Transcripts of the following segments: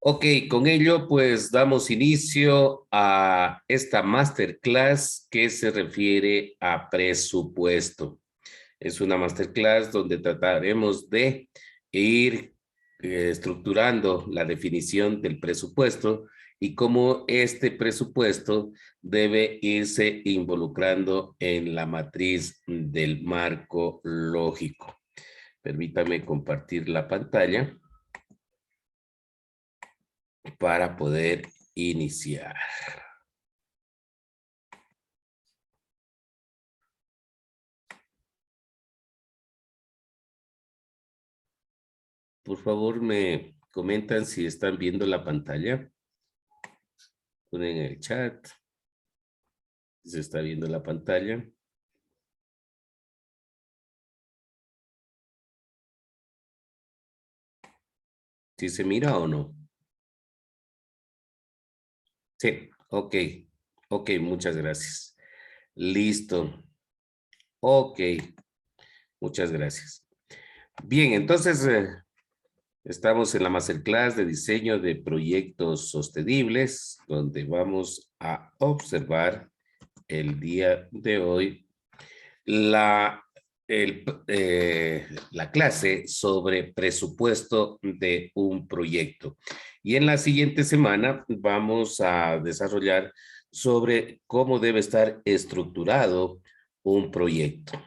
Ok, con ello pues damos inicio a esta masterclass que se refiere a presupuesto. Es una masterclass donde trataremos de ir estructurando la definición del presupuesto y cómo este presupuesto debe irse involucrando en la matriz del marco lógico. Permítame compartir la pantalla para poder iniciar. Por favor, me comentan si están viendo la pantalla. Ponen en el chat si se está viendo la pantalla. ¿Si se mira o no? Sí, ok. Ok, muchas gracias. Listo. Ok, muchas gracias. Bien, entonces estamos en la masterclass de diseño de proyectos sostenibles, donde vamos a observar el día de hoy la, la clase sobre presupuesto de un proyecto. Y en la siguiente semana vamos a desarrollar sobre cómo debe estar estructurado un proyecto,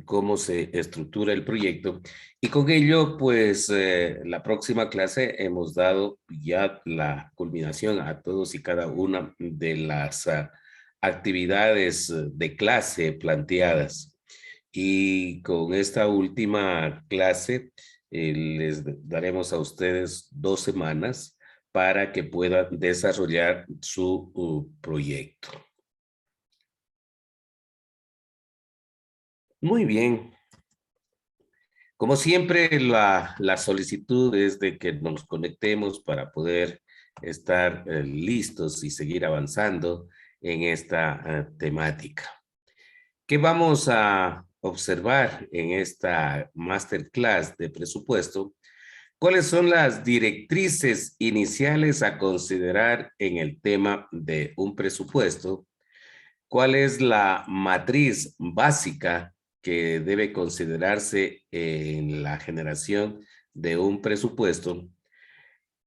cómo se estructura el proyecto. Y con ello, pues, la próxima clase hemos dado ya la culminación a todos y cada una de las actividades de clase planteadas. Y con esta última clase, les daremos a ustedes 2 semanas para que puedan desarrollar su proyecto. Muy bien. Como siempre, la solicitud es de que nos conectemos para poder estar listos y seguir avanzando en esta temática. ¿Qué vamos a observar en esta masterclass de presupuesto? ¿Cuáles son las directrices iniciales a considerar en el tema de un presupuesto? ¿Cuál es la matriz básica que debe considerarse en la generación de un presupuesto?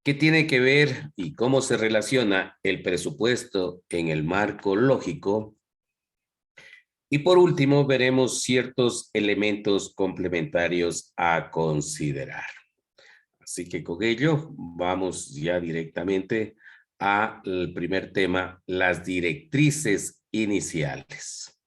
¿Qué tiene que ver y cómo se relaciona el presupuesto en el marco lógico? Y por último, veremos ciertos elementos complementarios a considerar. Así que con ello vamos ya directamente al primer tema, las directrices iniciales.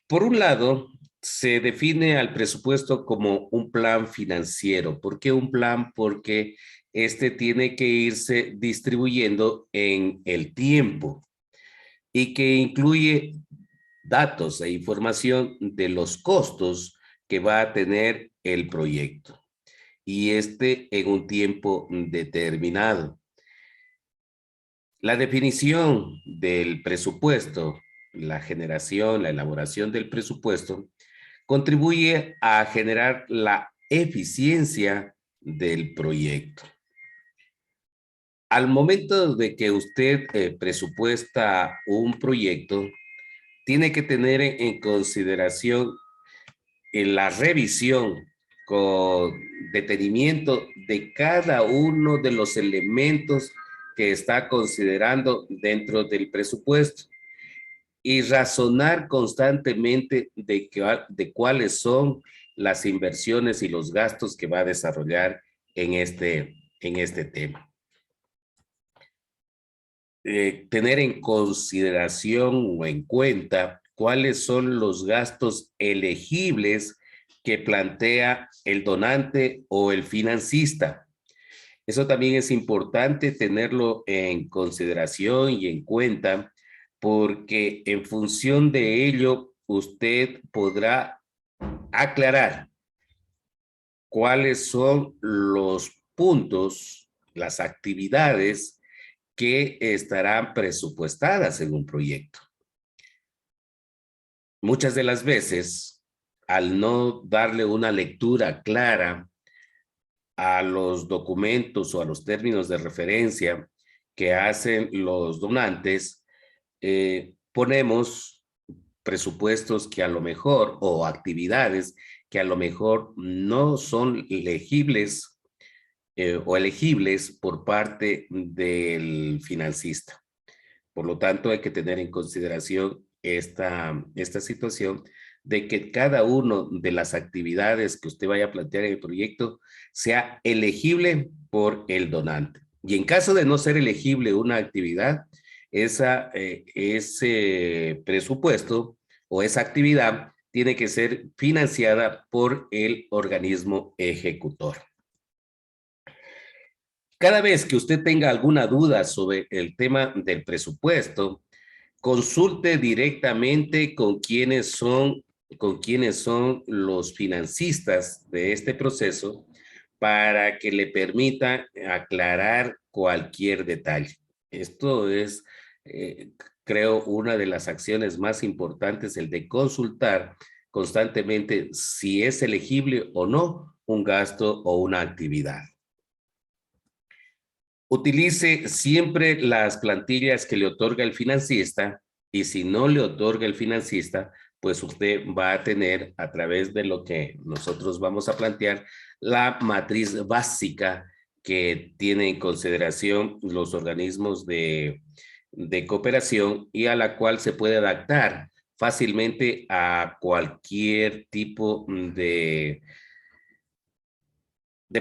Por un lado, se define al presupuesto como un plan financiero. ¿Por qué un plan? Porque este tiene que irse distribuyendo en el tiempo y que incluye datos e información de los costos que va a tener el proyecto y este en un tiempo determinado. La definición del presupuesto, la generación, la elaboración del presupuesto, contribuye a generar la eficiencia del proyecto. Al momento de que usted presupuesta un proyecto, tiene que tener en consideración la revisión con detenimiento de cada uno de los elementos que está considerando dentro del presupuesto y razonar constantemente de cuáles son las inversiones y los gastos que va a desarrollar en este tema. Tener en consideración o en cuenta cuáles son los gastos elegibles que plantea el donante o el financista. Eso también es importante tenerlo en consideración y en cuenta porque en función de ello usted podrá aclarar cuáles son los puntos, las actividades que estarán presupuestadas en un proyecto. Muchas de las veces al no darle una lectura clara a los documentos o a los términos de referencia que hacen los donantes, ponemos presupuestos que a lo mejor, o actividades que a lo mejor no son legibles o elegibles por parte del financista. Por lo tanto, hay que tener en consideración esta situación de que cada una de las actividades que usted vaya a plantear en el proyecto sea elegible por el donante. Y en caso de no ser elegible una actividad, ese presupuesto o esa actividad tiene que ser financiada por el organismo ejecutor. Cada vez que usted tenga alguna duda sobre el tema del presupuesto, consulte directamente con quienes son los financistas de este proceso para que le permita aclarar cualquier detalle. Esto es, creo, una de las acciones más importantes, el de consultar constantemente si es elegible o no un gasto o una actividad. Utilice siempre las plantillas que le otorga el financista, y si no le otorga el financista, pues usted va a tener, a través de lo que nosotros vamos a plantear, la matriz básica que tiene en consideración los organismos de cooperación y a la cual se puede adaptar fácilmente a cualquier tipo de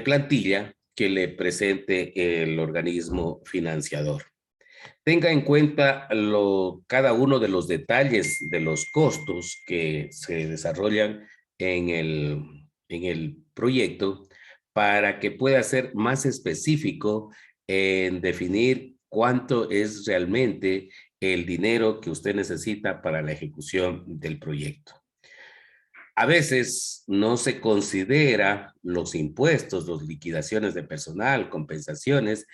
plantilla que le presente el organismo financiador. Tenga en cuenta cada uno de los detalles de los costos que se desarrollan en el proyecto para que pueda ser más específico en definir cuánto es realmente el dinero que usted necesita para la ejecución del proyecto. A veces no se considera los impuestos, las liquidaciones de personal, compensaciones,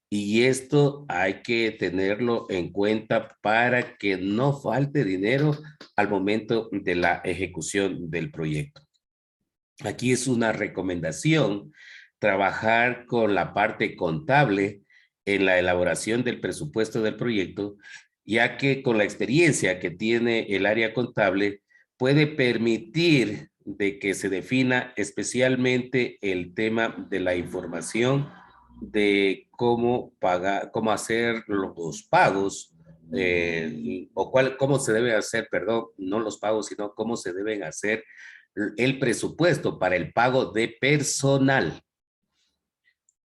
y esto hay que tenerlo en cuenta para que no falte dinero al momento de la ejecución del proyecto. Aquí es una recomendación trabajar con la parte contable en la elaboración del presupuesto del proyecto, ya que con la experiencia que tiene el área contable puede permitir de que se defina especialmente el tema de la información de cómo pagar, cómo hacer los pagos, cómo se debe hacer, perdón, no los pagos, sino cómo se deben hacer el presupuesto para el pago de personal.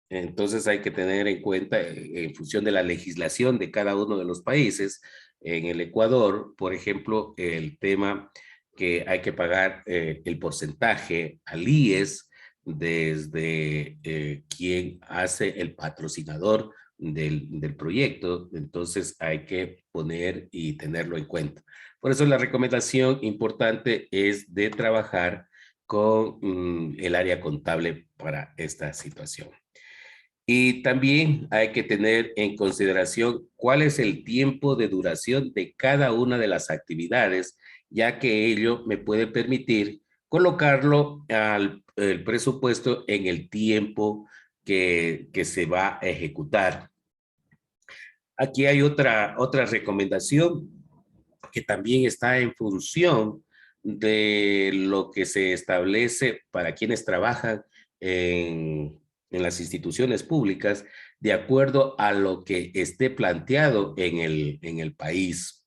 Entonces hay que tener en cuenta, en función de la legislación de cada uno de los países, en el Ecuador, por ejemplo, el tema que hay que pagar el porcentaje al IES desde quien hace el patrocinador del proyecto. Entonces hay que poner y tenerlo en cuenta. Por eso la recomendación importante es de trabajar con el área contable para esta situación. Y también hay que tener en consideración cuál es el tiempo de duración de cada una de las actividades, ya que ello me puede permitir colocarlo al el presupuesto en el tiempo que se va a ejecutar. Aquí hay otra recomendación que también está en función de lo que se establece para quienes trabajan en las instituciones públicas, de acuerdo a lo que esté planteado en el país.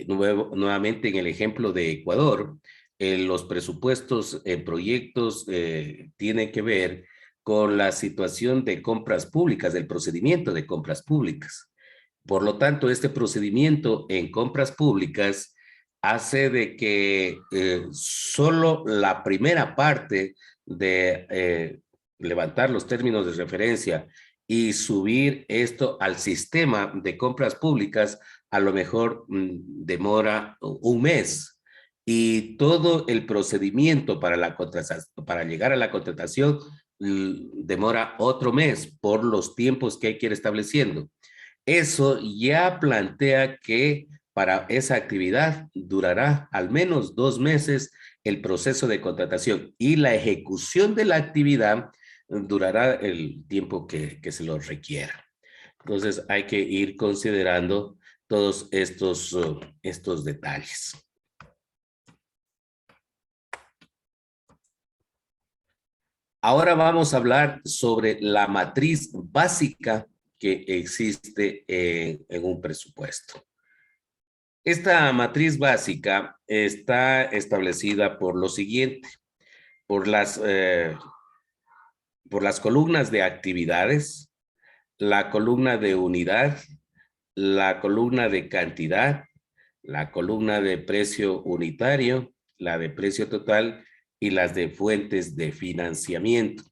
Nuevamente, en el ejemplo de Ecuador, los presupuestos en proyectos tienen que ver con la situación de compras públicas, del procedimiento de compras públicas. Por lo tanto, este procedimiento en compras públicas hace de que solo la primera parte de levantar los términos de referencia y subir esto al sistema de compras públicas, a lo mejor demora un mes. Y todo el procedimiento para llegar a la contratación demora otro mes por los tiempos que hay que ir estableciendo. Eso ya plantea que para esa actividad durará al menos 2 meses el proceso de contratación y la ejecución de la actividad durará el tiempo que se lo requiera. Entonces hay que ir considerando todos estos detalles. Ahora vamos a hablar sobre la matriz básica que existe en un presupuesto. Esta matriz básica está establecida por lo siguiente, por por las columnas de actividades, la columna de unidad, la columna de cantidad, la columna de precio unitario, la de precio total y las de fuentes de financiamiento.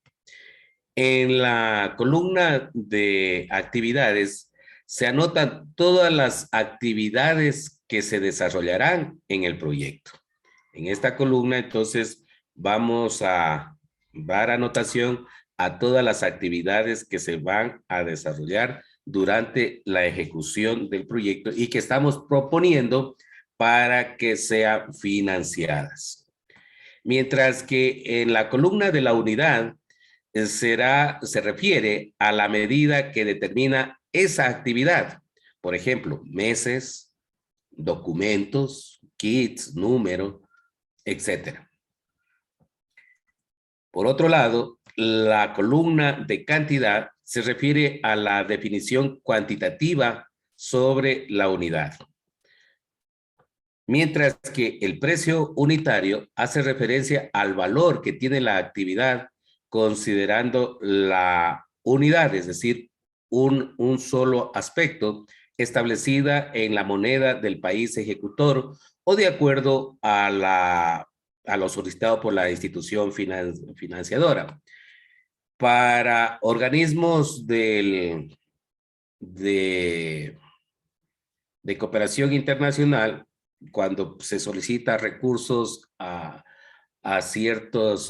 En la columna de actividades se anotan todas las actividades que se desarrollarán en el proyecto. En esta columna, entonces, vamos a dar anotación a todas las actividades que se van a desarrollar durante la ejecución del proyecto y que estamos proponiendo para que sean financiadas. Mientras que en la columna de la unidad se refiere a la medida que determina esa actividad. Por ejemplo, meses, documentos, kits, número, etcétera. Por otro lado, la columna de cantidad se refiere a la definición cuantitativa sobre la unidad. Mientras que el precio unitario hace referencia al valor que tiene la actividad considerando la unidad, es decir, un solo aspecto establecida en la moneda del país ejecutor o de acuerdo a lo solicitado por la institución financiadora. Para organismos de cooperación internacional, cuando se solicita recursos a ciertos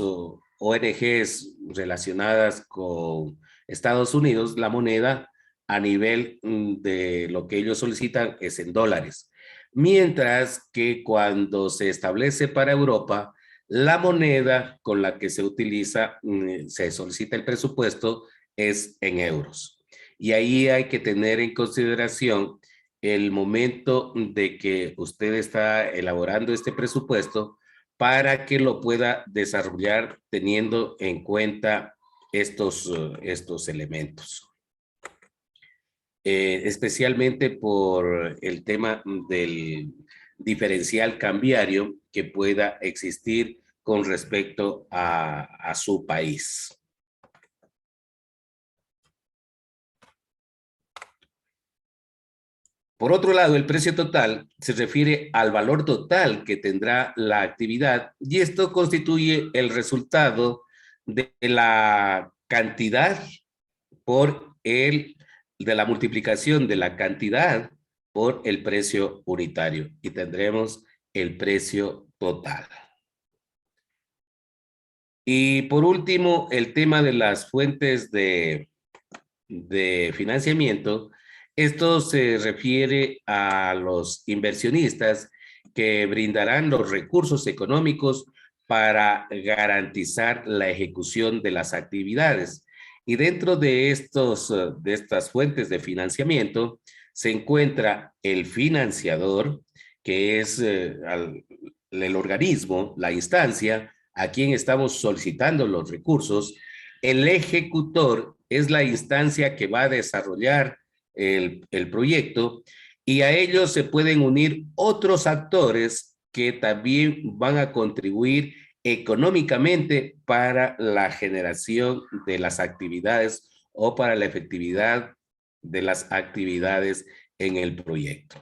ONGs relacionadas con Estados Unidos, la moneda a nivel de lo que ellos solicitan es en dólares. Mientras que cuando se establece para Europa, la moneda con la que se utiliza, se solicita el presupuesto es en euros. Y ahí hay que tener en consideración el momento de que usted está elaborando este presupuesto para que lo pueda desarrollar teniendo en cuenta estos elementos. Especialmente por el tema del diferencial cambiario que pueda existir con respecto a su país. Por otro lado, el precio total se refiere al valor total que tendrá la actividad y esto constituye el resultado de la cantidad de la multiplicación de la cantidad por el precio unitario y tendremos el precio total. Y por último, el tema de las fuentes de financiamiento. Esto se refiere a los inversionistas que brindarán los recursos económicos para garantizar la ejecución de las actividades. Y dentro de estas fuentes de financiamiento se encuentra el financiador, que es el organismo, la instancia a quien estamos solicitando los recursos. El ejecutor es la instancia que va a desarrollar el proyecto y a ellos se pueden unir otros actores que también van a contribuir económicamente para la generación de las actividades o para la efectividad de las actividades en el proyecto.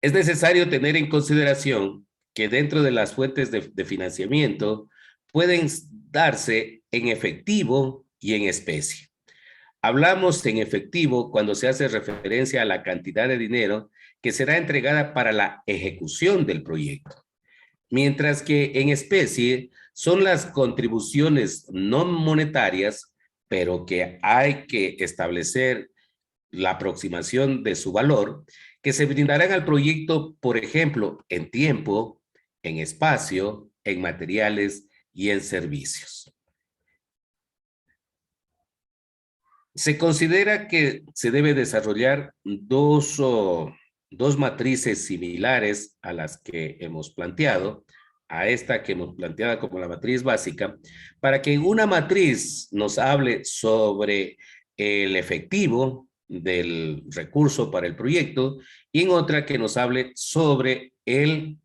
Es necesario tener en consideración que dentro de las fuentes de financiamiento pueden darse en efectivo y en especie. Hablamos en efectivo cuando se hace referencia a la cantidad de dinero que será entregada para la ejecución del proyecto, mientras que en especie son las contribuciones no monetarias, pero que hay que establecer la aproximación de su valor, que se brindarán al proyecto, por ejemplo, en tiempo, en espacio, en materiales y en servicios. Se considera que se debe desarrollar dos matrices similares a las que hemos planteado, a esta que hemos planteado como la matriz básica, para que una matriz nos hable sobre el efectivo del recurso para el proyecto y en otra que nos hable sobre el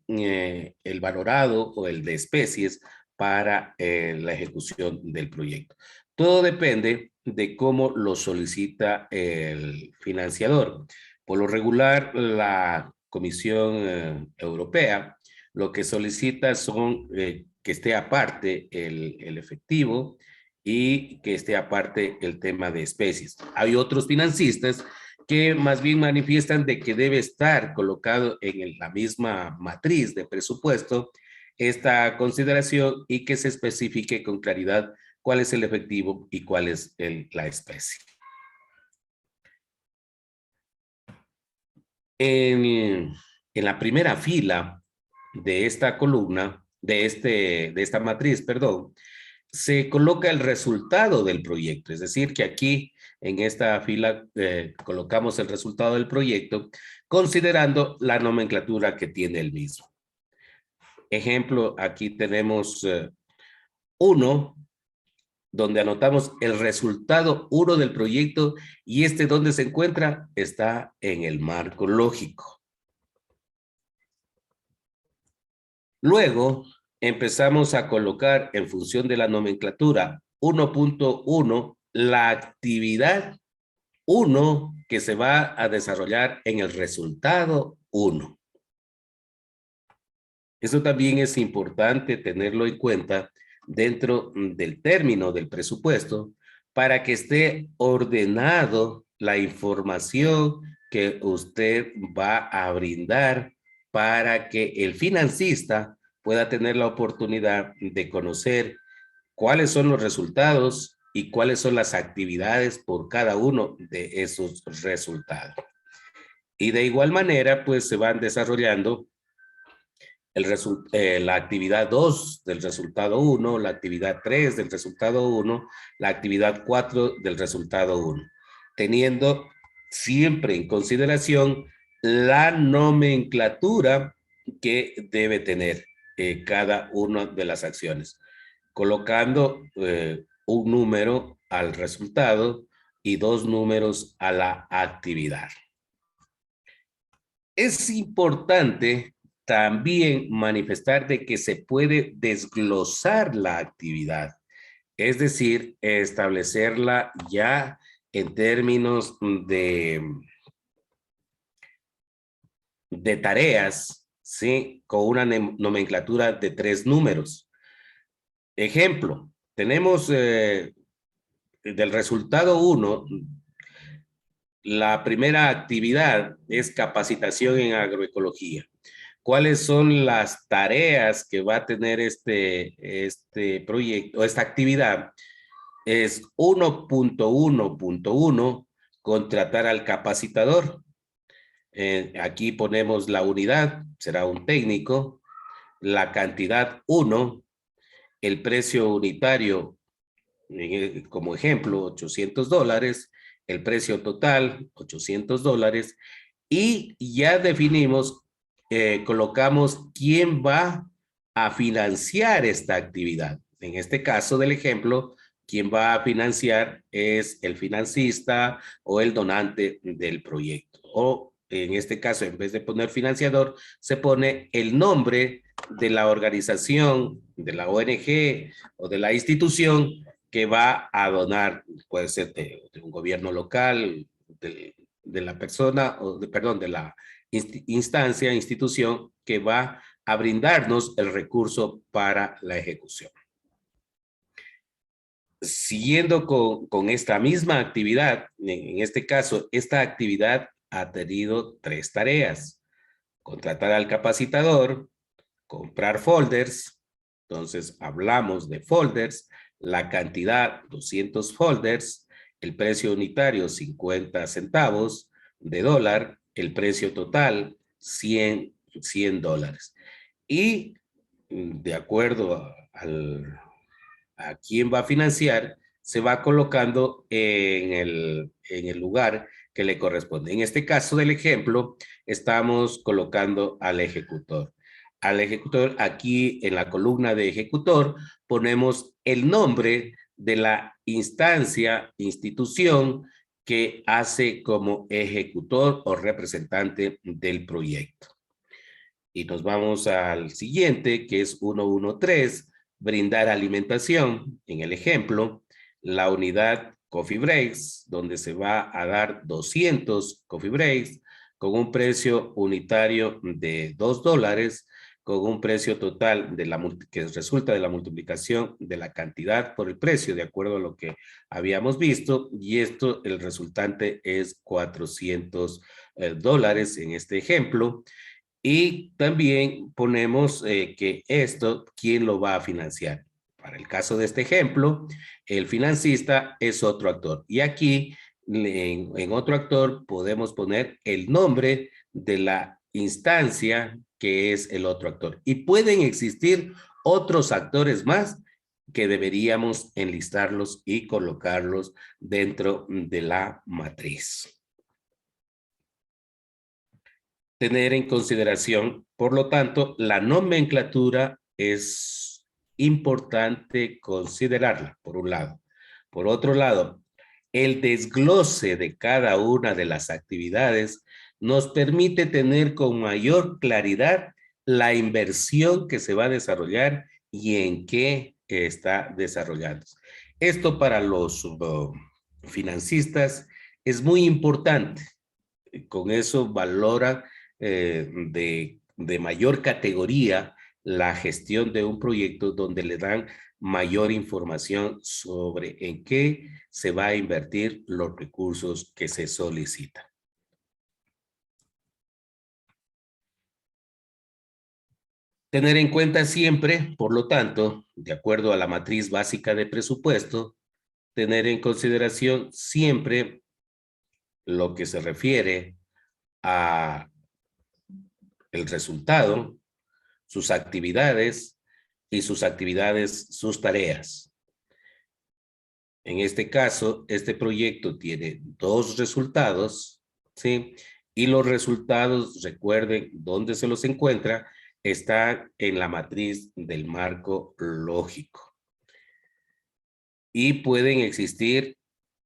valorado o el de especies para la ejecución del proyecto. Todo depende de cómo lo solicita el financiador. Por lo regular, la Comisión Europea lo que solicita son que esté aparte el efectivo y que esté aparte el tema de especies. Hay otros financistas que más bien manifiestan de que debe estar colocado en la misma matriz de presupuesto esta consideración y que se especifique con claridad cuál es el efectivo y cuál es la especie. En la primera fila de esta columna, de esta matriz, perdón, se coloca el resultado del proyecto. Es decir, que aquí en esta fila colocamos el resultado del proyecto considerando la nomenclatura que tiene el mismo. Ejemplo, aquí tenemos 1, donde anotamos el resultado 1 del proyecto y ¿dónde se encuentra? Está en el marco lógico. Luego empezamos a colocar en función de la nomenclatura 1.1 la actividad 1 que se va a desarrollar en el resultado 1. Eso también es importante tenerlo en cuenta dentro del término del presupuesto para que esté ordenado la información que usted va a brindar para que el financista pueda tener la oportunidad de conocer cuáles son los resultados y cuáles son las actividades por cada uno de esos resultados. Y de igual manera, pues se van desarrollando la actividad 2 del resultado 1, la actividad 3 del resultado 1, la actividad 4 del resultado 1, teniendo siempre en consideración la nomenclatura que debe tener cada una de las acciones, colocando un número al resultado y 2 números a la actividad. Es importante también manifestar de que se puede desglosar la actividad, es decir, establecerla ya en términos de tareas, ¿sí? Con una nomenclatura de 3 números. Ejemplo, tenemos del resultado 1, la primera actividad es capacitación en agroecología. ¿Cuáles son las tareas que va a tener este proyecto, esta actividad? Es 1.1.1, contratar al capacitador. Aquí ponemos la unidad, será un técnico, la cantidad 1, el precio unitario, como ejemplo, $800, el precio total, $800, y ya definimos, colocamos quién va a financiar esta actividad. En este caso del ejemplo, quien va a financiar es el financista o el donante del proyecto. O en este caso, en vez de poner financiador, se pone el nombre de la organización, de la ONG o de la institución que va a donar, puede ser de un gobierno local, de la persona, perdón, de la instancia, institución que va a brindarnos el recurso para la ejecución. Siguiendo con esta misma actividad, en este caso, esta actividad ha tenido 3 tareas. Contratar al capacitador, comprar folders, entonces hablamos de folders, la cantidad 200 folders, el precio unitario 50 centavos de dólar, el precio total 100 dólares. Y de acuerdo a quién va a financiar, se va colocando en el lugar que le corresponde. En este caso del ejemplo, estamos colocando al ejecutor. Al ejecutor, aquí en la columna de ejecutor, ponemos el nombre de la instancia, institución que hace como ejecutor o representante del proyecto. Y nos vamos al siguiente, que es 113, brindar alimentación. En el ejemplo, la unidad Coffee Breaks, donde se va a dar 200 Coffee Breaks con un precio unitario de $2, con un precio total que resulta de la multiplicación de la cantidad por el precio, de acuerdo a lo que habíamos visto, y esto, el resultante es $400 en este ejemplo. Y también ponemos que esto, ¿quién lo va a financiar? Para el caso de este ejemplo, el financista es otro actor. Y aquí, en otro actor, podemos poner el nombre de la instancia que es el otro actor. Y pueden existir otros actores más que deberíamos enlistarlos y colocarlos dentro de la matriz. Tener en consideración, por lo tanto, la nomenclatura es importante considerarla, por un lado. Por otro lado, el desglose de cada una de las actividades nos permite tener con mayor claridad la inversión que se va a desarrollar y en qué está desarrollando. Esto para los financistas es muy importante. Con eso valora de mayor categoría la gestión de un proyecto donde le dan mayor información sobre en qué se va a invertir los recursos que se solicitan. Tener en cuenta siempre, por lo tanto, de acuerdo a la matriz básica de presupuesto, tener en consideración siempre lo que se refiere a el resultado, sus actividades y sus tareas. En este caso, este proyecto tiene dos resultados, ¿sí? Y los resultados, recuerden dónde se los encuentra, está en la matriz del marco lógico. Y pueden existir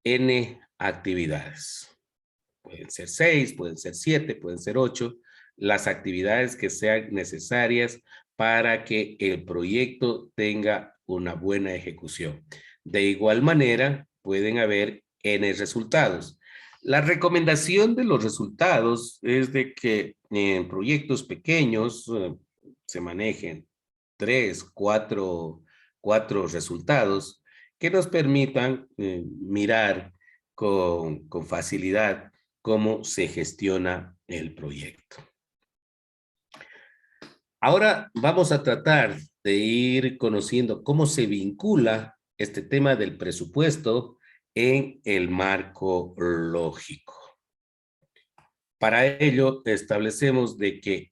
N actividades. Pueden ser 6, pueden ser 7, pueden ser 8, las actividades que sean necesarias para que el proyecto tenga una buena ejecución. De igual manera, pueden haber N resultados. La recomendación de los resultados es de que en proyectos pequeños se manejen 3, 4 resultados que nos permitan mirar con facilidad cómo se gestiona el proyecto. Ahora vamos a tratar de ir conociendo cómo se vincula este tema del presupuesto en el marco lógico. Para ello, establecemos de que,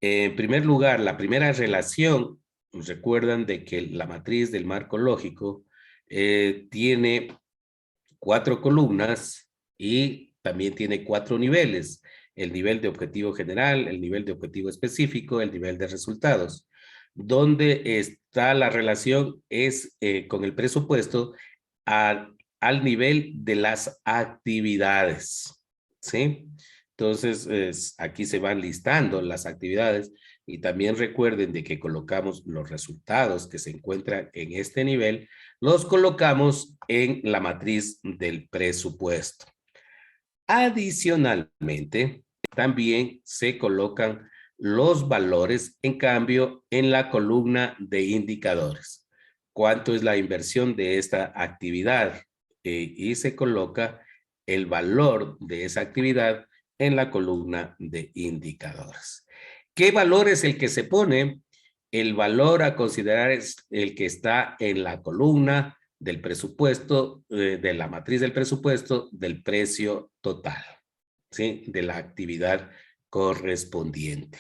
en primer lugar, la primera relación, recuerdan de que la matriz del marco lógico tiene 4 columnas y también tiene 4 niveles: el nivel de objetivo general, el nivel de objetivo específico, el nivel de resultados. Donde está la relación es con el presupuesto al nivel de las actividades, ¿sí? Entonces, aquí se van listando las actividades y también recuerden de que colocamos los resultados que se encuentran en este nivel, los colocamos en la matriz del presupuesto. Adicionalmente, también se colocan los valores, en cambio, en la columna de indicadores. ¿Cuánto es la inversión de esta actividad? Y se coloca el valor de esa actividad en la columna de indicadores. ¿Qué valor es el que se pone? El valor a considerar es el que está en la columna del presupuesto, de la matriz del presupuesto, del precio total, ¿sí? De la actividad correspondiente.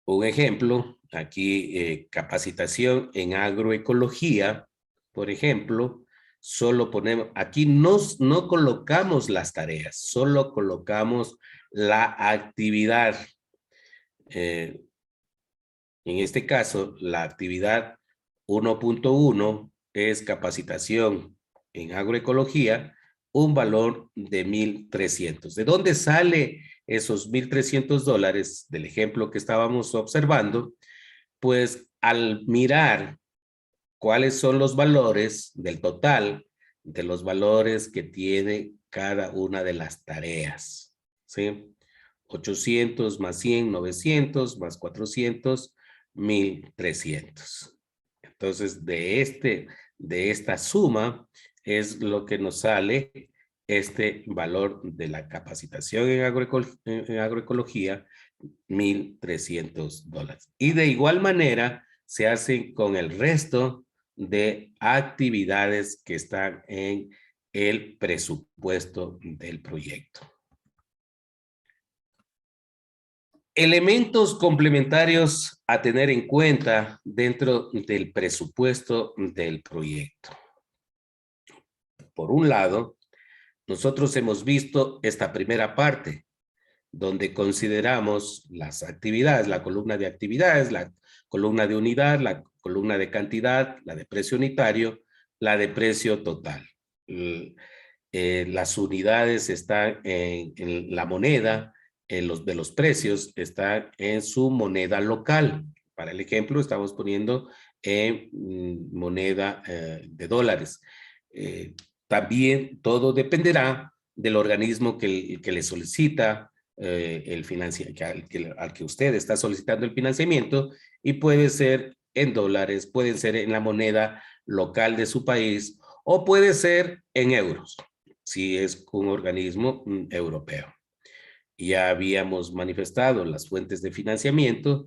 Un ejemplo, aquí capacitación en agroecología, por ejemplo, solo ponemos, aquí no colocamos las tareas, solo colocamos la actividad. En este caso, la actividad 1.1 es capacitación en agroecología, un valor de 1,300. ¿De dónde sale esos $1,300 del ejemplo que estábamos observando? Pues al mirar cuáles son los valores del total de los valores que tiene cada una de las tareas, ¿sí? 800 más 100, 900 más 400, 1,300. Entonces, de esta suma es lo que nos sale este valor de la capacitación en agroecología, $1,300. Y de igual manera se hace con el resto de actividades que están en el presupuesto del proyecto. Elementos complementarios a tener en cuenta dentro del presupuesto del proyecto. Por un lado, nosotros hemos visto esta primera parte, donde consideramos las actividades, la columna de actividades, la columna de unidad, la columna de cantidad, la de precio unitario, la de precio total. Las unidades están en la moneda, de los precios están en su moneda local. Para el ejemplo, estamos poniendo en moneda de dólares. También todo dependerá del organismo que le solicita el al que usted está solicitando el financiamiento, y puede ser en dólares, puede ser en la moneda local de su país, o puede ser en euros, si es un organismo europeo. Ya habíamos manifestado las fuentes de financiamiento.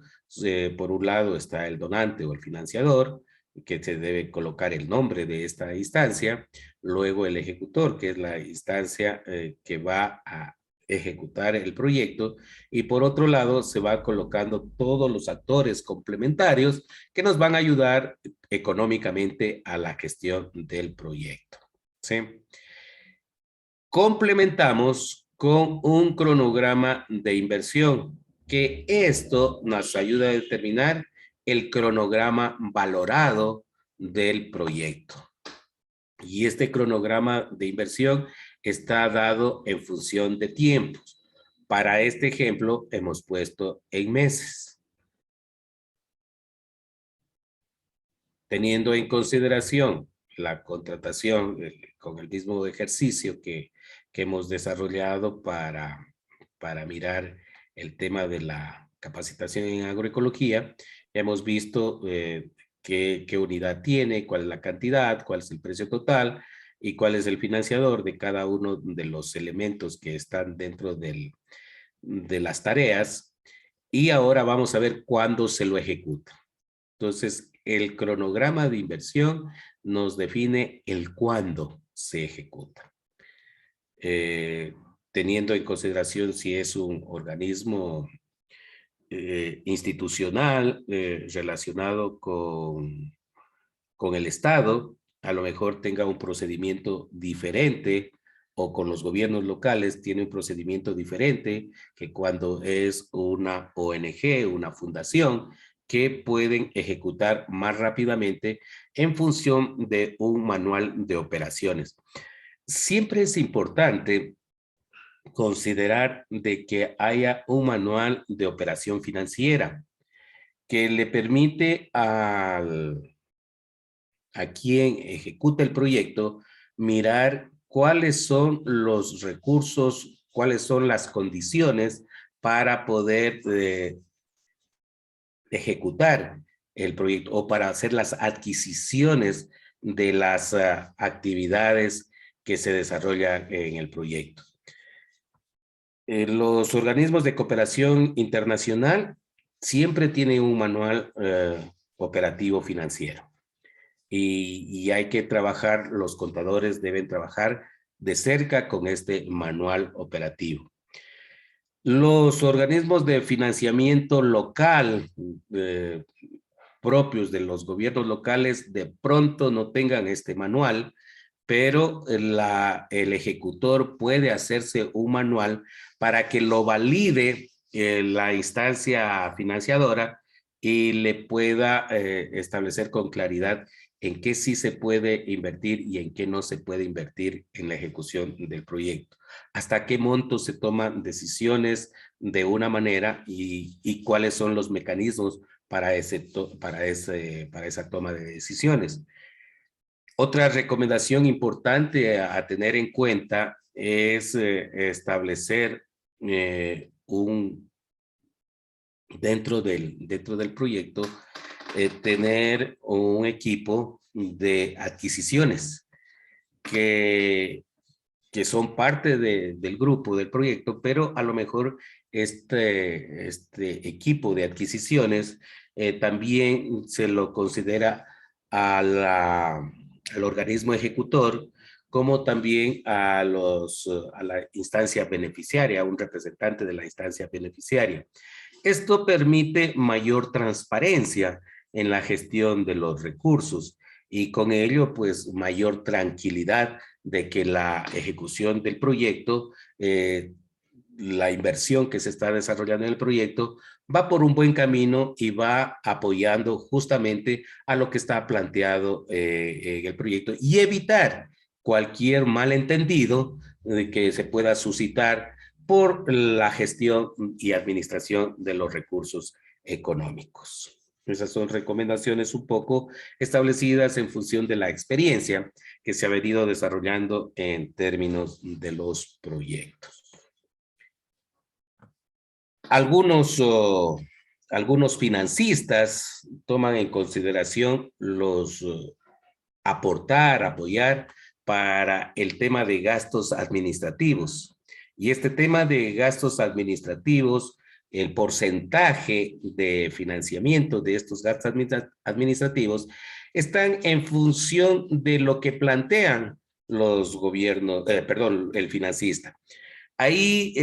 Por un lado está el donante o el financiador, que se debe colocar el nombre de esta instancia. Luego el ejecutor, que es la instancia que va a ejecutar el proyecto. Y por otro lado se va colocando todos los actores complementarios que nos van a ayudar económicamente a la gestión del proyecto, ¿sí? Complementamos con un cronograma de inversión, que esto nos ayuda a determinar el cronograma valorado del proyecto. Y este cronograma de inversión está dado en función de tiempos. Para este ejemplo hemos puesto en meses. Teniendo en consideración la contratación con el mismo ejercicio que hemos desarrollado para mirar el tema de la capacitación en agroecología, hemos visto qué unidad tiene, cuál es la cantidad, cuál es el precio total y cuál es el financiador de cada uno de los elementos que están dentro de las tareas. Y ahora vamos a ver cuándo se lo ejecuta. Entonces, el cronograma de inversión nos define el cuándo se ejecuta. Teniendo en consideración si es un organismo institucional relacionado con el Estado, a lo mejor tenga un procedimiento diferente, o con los gobiernos locales tiene un procedimiento diferente que cuando es una ONG, una fundación, que pueden ejecutar más rápidamente en función de un manual de operaciones. Siempre es importante considerar de que haya un manual de operación financiera que le permite a quien ejecuta el proyecto mirar cuáles son los recursos, cuáles son las condiciones para poder ejecutar el proyecto, o para hacer las adquisiciones de las actividades que se desarrollan en el proyecto. Los organismos de cooperación internacional siempre tienen un manual operativo financiero. Y hay que trabajar, los contadores deben trabajar de cerca con este manual operativo. Los organismos de financiamiento local propios de los gobiernos locales de pronto no tengan este manual, pero el ejecutor puede hacerse un manual para que lo valide la instancia financiadora y le pueda establecer con claridad en qué sí se puede invertir y en qué no se puede invertir en la ejecución del proyecto. Hasta qué monto se toman decisiones de una manera y cuáles son los mecanismos para esa toma de decisiones. Otra recomendación importante a tener en cuenta es establecer dentro del proyecto, tener un equipo de adquisiciones que son parte del grupo, del proyecto, pero a lo mejor este equipo de adquisiciones también se lo considera al organismo ejecutor, como también a la instancia beneficiaria, a un representante de la instancia beneficiaria. Esto permite mayor transparencia en la gestión de los recursos y con ello, pues, mayor tranquilidad de que la ejecución del proyecto, la inversión que se está desarrollando en el proyecto, va por un buen camino y va apoyando justamente a lo que está planteado en el proyecto y evitar cualquier malentendido que se pueda suscitar por la gestión y administración de los recursos económicos. Esas son recomendaciones un poco establecidas en función de la experiencia que se ha venido desarrollando en términos de los proyectos. Algunos financistas toman en consideración apoyar para el tema de gastos administrativos. Y este tema de gastos administrativos, el porcentaje de financiamiento de estos gastos administrativos están en función de lo que plantean los gobiernos, el financista. Ahí,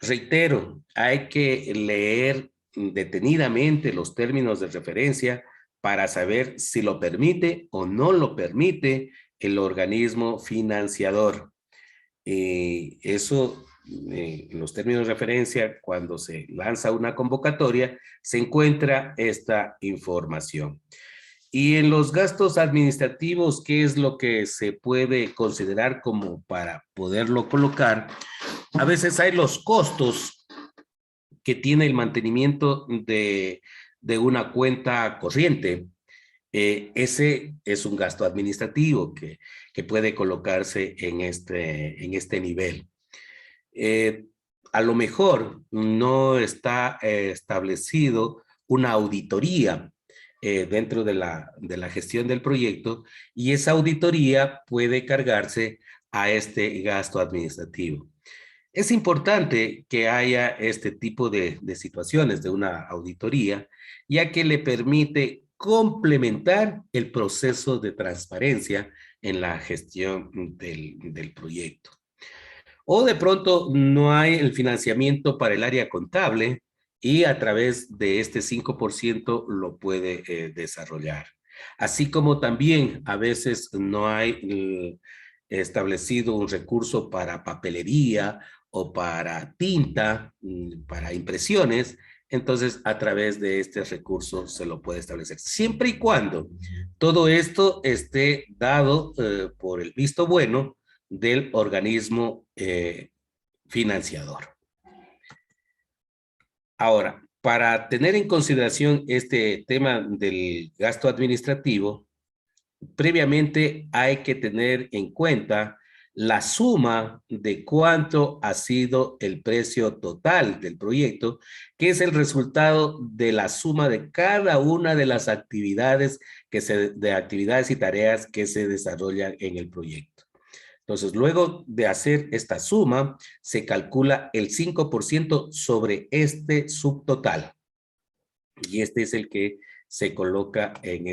reitero, hay que leer detenidamente los términos de referencia para saber si lo permite o no lo permite el organismo financiador. Eso, en los términos de referencia, cuando se lanza una convocatoria, se encuentra esta información. Y en los gastos administrativos, ¿qué es lo que se puede considerar como para poderlo colocar? A veces hay los costos que tiene el mantenimiento de una cuenta corriente. Ese es un gasto administrativo que puede colocarse en este nivel. A lo mejor no está establecido una auditoría dentro de la gestión del proyecto y esa auditoría puede cargarse a este gasto administrativo. Es importante que haya este tipo de situaciones de una auditoría, ya que le permite complementar el proceso de transparencia en la gestión del proyecto. O de pronto no hay el financiamiento para el área contable y a través de este 5% lo puede desarrollar. Así como también a veces no hay establecido un recurso para papelería o para tinta, para impresiones, entonces a través de este recurso se lo puede establecer. Siempre y cuando todo esto esté dado por el visto bueno del organismo financiador. Ahora, para tener en consideración este tema del gasto administrativo, previamente hay que tener en cuenta la suma de cuánto ha sido el precio total del proyecto, que es el resultado de la suma de cada una de las actividades actividades y tareas que se desarrollan en el proyecto. Entonces, luego de hacer esta suma, se calcula el 5% sobre este subtotal. Y este es el que se coloca en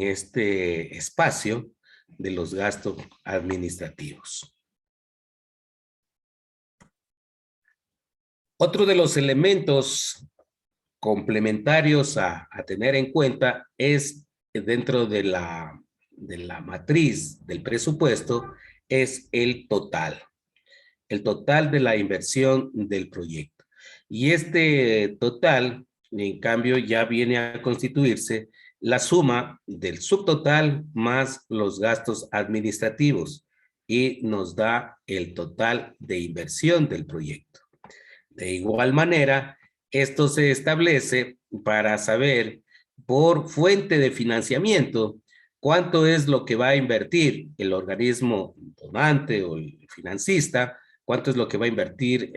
este espacio de los gastos administrativos. Otro de los elementos complementarios a tener en cuenta es dentro de la matriz del presupuesto es el total de la inversión del proyecto. Y este total, en cambio, ya viene a constituirse la suma del subtotal más los gastos administrativos y nos da el total de inversión del proyecto. De igual manera, esto se establece para saber por fuente de financiamiento cuánto es lo que va a invertir el organismo donante o el financista, cuánto es lo que va a invertir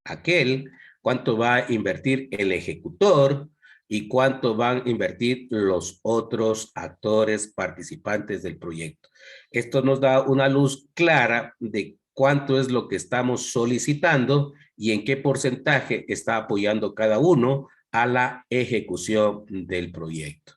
aquel, cuánto va a invertir el ejecutor y cuánto van a invertir los otros actores participantes del proyecto. Esto nos da una luz clara de cuánto es lo que estamos solicitando y en qué porcentaje está apoyando cada uno a la ejecución del proyecto.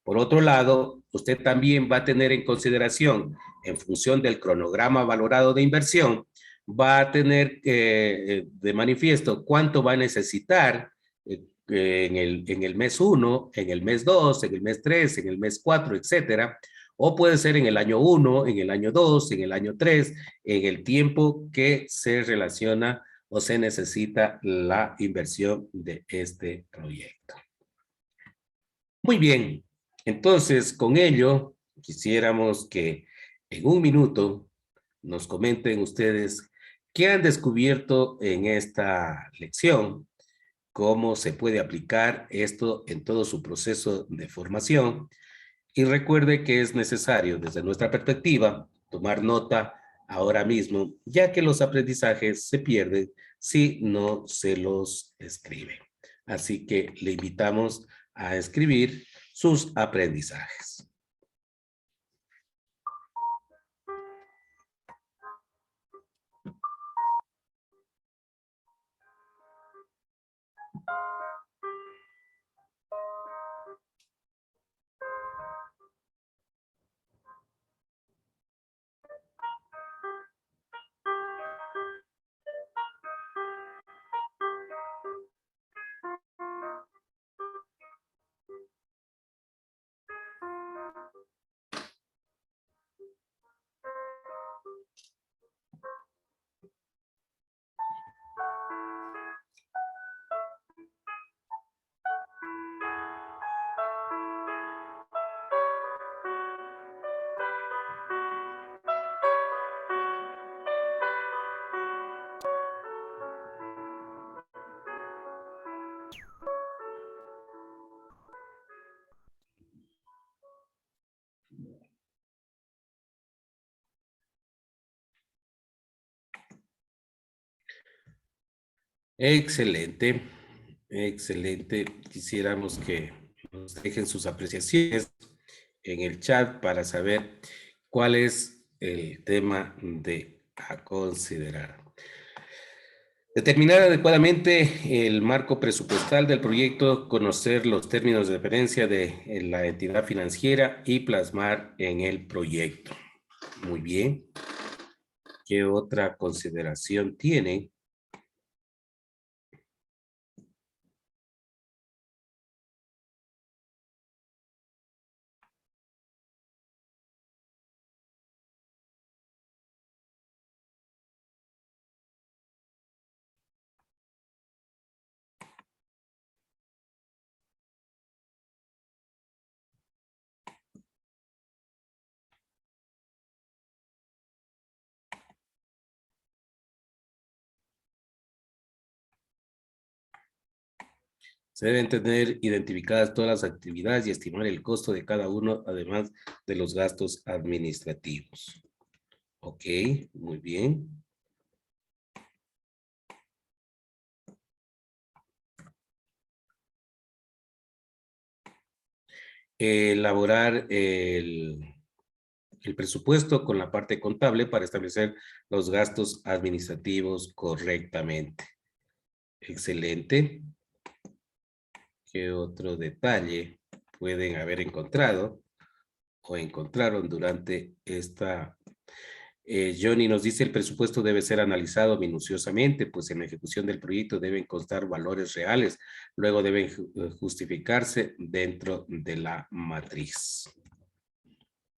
Por otro lado, usted también va a tener en consideración, en función del cronograma valorado de inversión, va a tener de manifiesto cuánto va a necesitar en el mes 1, en el mes 2, en el mes 3, en el mes 4, etcétera. O puede ser en el año 1, en el año 2, en el año 3, en el tiempo que se relaciona o se necesita la inversión de este proyecto. Muy bien, entonces con ello quisiéramos que en un minuto nos comenten ustedes qué han descubierto en esta lección, cómo se puede aplicar esto en todo su proceso de formación. Y recuerde que es necesario, desde nuestra perspectiva, tomar nota ahora mismo, ya que los aprendizajes se pierden si no se los escribe. Así que le invitamos a escribir sus aprendizajes. Excelente, excelente. Quisiéramos que nos dejen sus apreciaciones en el chat para saber cuál es el tema a considerar. Determinar adecuadamente el marco presupuestal del proyecto, conocer los términos de referencia de la entidad financiera y plasmar en el proyecto. Muy bien. ¿Qué otra consideración tienen? Se deben tener identificadas todas las actividades y estimar el costo de cada uno, además de los gastos administrativos. Ok, muy bien. Elaborar el presupuesto con la parte contable para establecer los gastos administrativos correctamente. Excelente. ¿Qué otro detalle pueden haber encontrado o encontraron durante esta? Johnny nos dice, el presupuesto debe ser analizado minuciosamente, pues en la ejecución del proyecto deben constar valores reales, luego deben justificarse dentro de la matriz.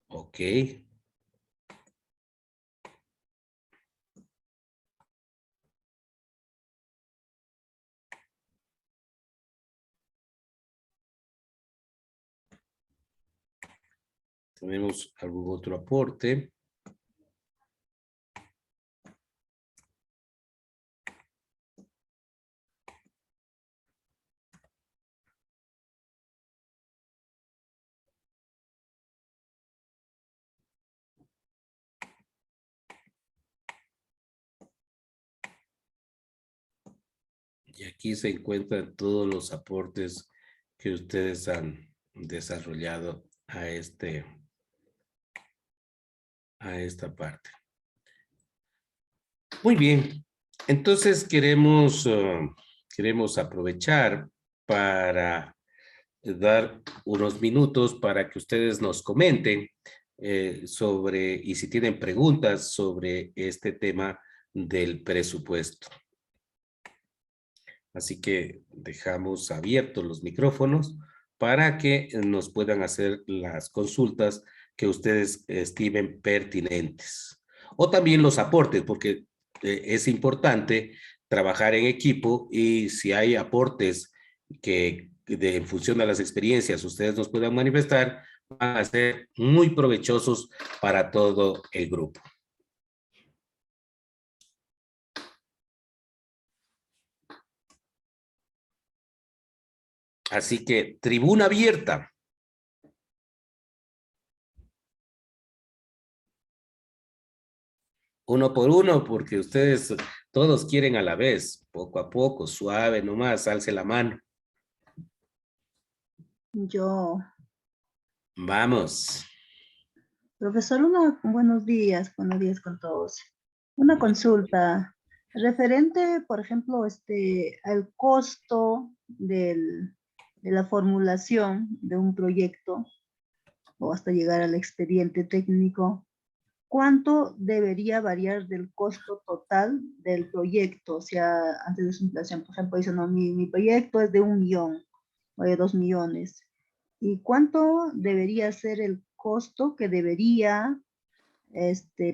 Ok. ¿Tenemos algún otro aporte? Y aquí se encuentran todos los aportes que ustedes han desarrollado a esta parte. Muy bien. Entonces queremos aprovechar para dar unos minutos para que ustedes nos comenten sobre, y si tienen preguntas sobre este tema del presupuesto. Así que dejamos abiertos los micrófonos para que nos puedan hacer las consultas que ustedes estimen pertinentes. O también los aportes, porque es importante trabajar en equipo y si hay aportes que en función de las experiencias ustedes nos puedan manifestar, van a ser muy provechosos para todo el grupo. Así que tribuna abierta. Uno por uno, porque ustedes todos quieren a la vez, poco a poco, suave nomás, alce la mano. Yo, Vamos. profesor, buenos días con todos. Una consulta referente, por ejemplo, al costo de la formulación de un proyecto o hasta llegar al expediente técnico. ¿Cuánto debería variar del costo total del proyecto? O sea, antes de su implantación, por ejemplo, dice, no, mi proyecto es de 1 millón o de 2 millones. ¿Y cuánto debería ser el costo que debería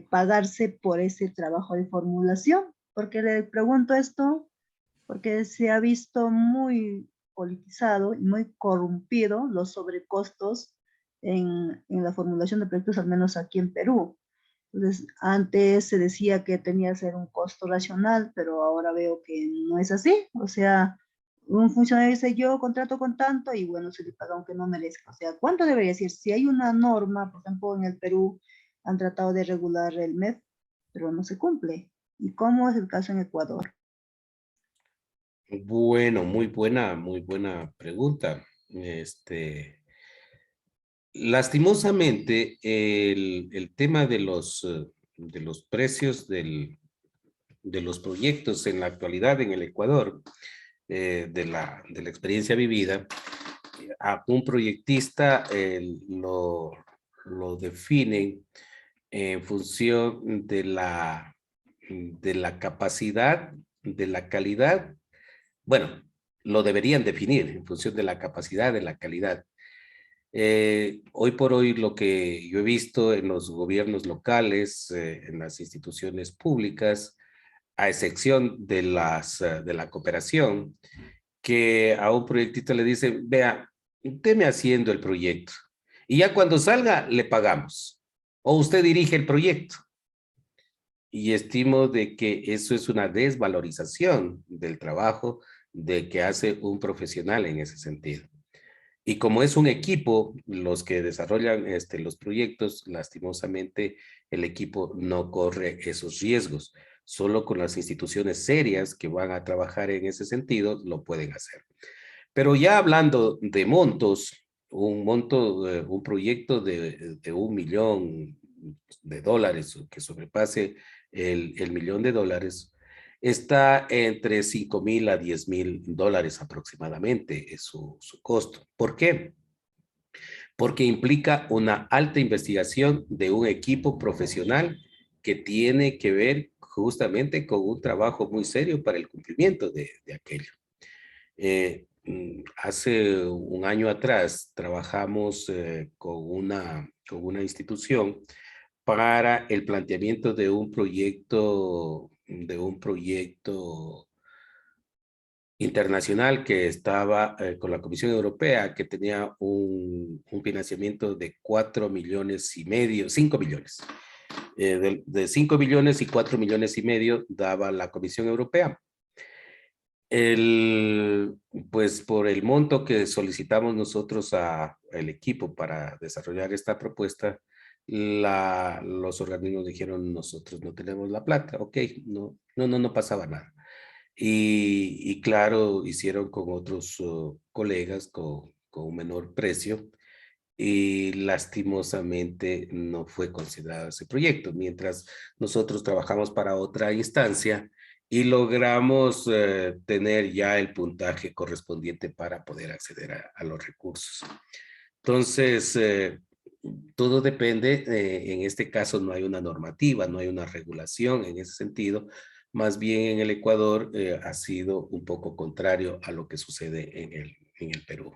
pagarse por ese trabajo de formulación? Porque le pregunto esto, porque se ha visto muy politizado y muy corrompido los sobrecostos en la formulación de proyectos, al menos aquí en Perú. Entonces, antes se decía que tenía que ser un costo racional, pero ahora veo que no es así. O sea, un funcionario dice, yo contrato con tanto y bueno, se le paga aunque no merezca. O sea, ¿cuánto debería decir? Si hay una norma, por ejemplo, en el Perú han tratado de regular el MEF, pero no se cumple. ¿Y cómo es el caso en Ecuador? Bueno, muy buena pregunta. Lastimosamente, el tema de los precios de los proyectos en la actualidad en el Ecuador, de la experiencia vivida, a un proyectista lo definen en función de la capacidad, de la calidad. Bueno, lo deberían definir en función de la capacidad, de la calidad. Hoy por hoy lo que yo he visto en los gobiernos locales, en las instituciones públicas, a excepción de la cooperación, que a un proyectista le dicen, vea, teme haciendo el proyecto y ya cuando salga le pagamos o usted dirige el proyecto. Y estimo de que eso es una desvalorización del trabajo de que hace un profesional en ese sentido. Y como es un equipo, los que desarrollan los proyectos, lastimosamente el equipo no corre esos riesgos. Solo con las instituciones serias que van a trabajar en ese sentido lo pueden hacer. Pero ya hablando de montos, un proyecto de $1 millón que sobrepase el $1 millón, está entre 5,000 a 10,000 dólares aproximadamente, es su costo. ¿Por qué? Porque implica una alta investigación de un equipo profesional que tiene que ver justamente con un trabajo muy serio para el cumplimiento de aquello. Hace un año atrás trabajamos con una institución para el planteamiento de un proyecto internacional que estaba con la Comisión Europea, que tenía un financiamiento de 4,5 millones, 5 millones. De 5 millones y 4,5 millones daba la Comisión Europea. El, pues por el monto que solicitamos nosotros al equipo para desarrollar esta propuesta, los organismos dijeron, nosotros no tenemos la plata, ok, no pasaba nada. Y claro, hicieron con otros colegas con un menor precio y lastimosamente no fue considerado ese proyecto, mientras nosotros trabajamos para otra instancia y logramos tener ya el puntaje correspondiente para poder acceder a los recursos. Entonces, todo depende, en este caso no hay una normativa, no hay una regulación en ese sentido, más bien en el Ecuador ha sido un poco contrario a lo que sucede en el Perú.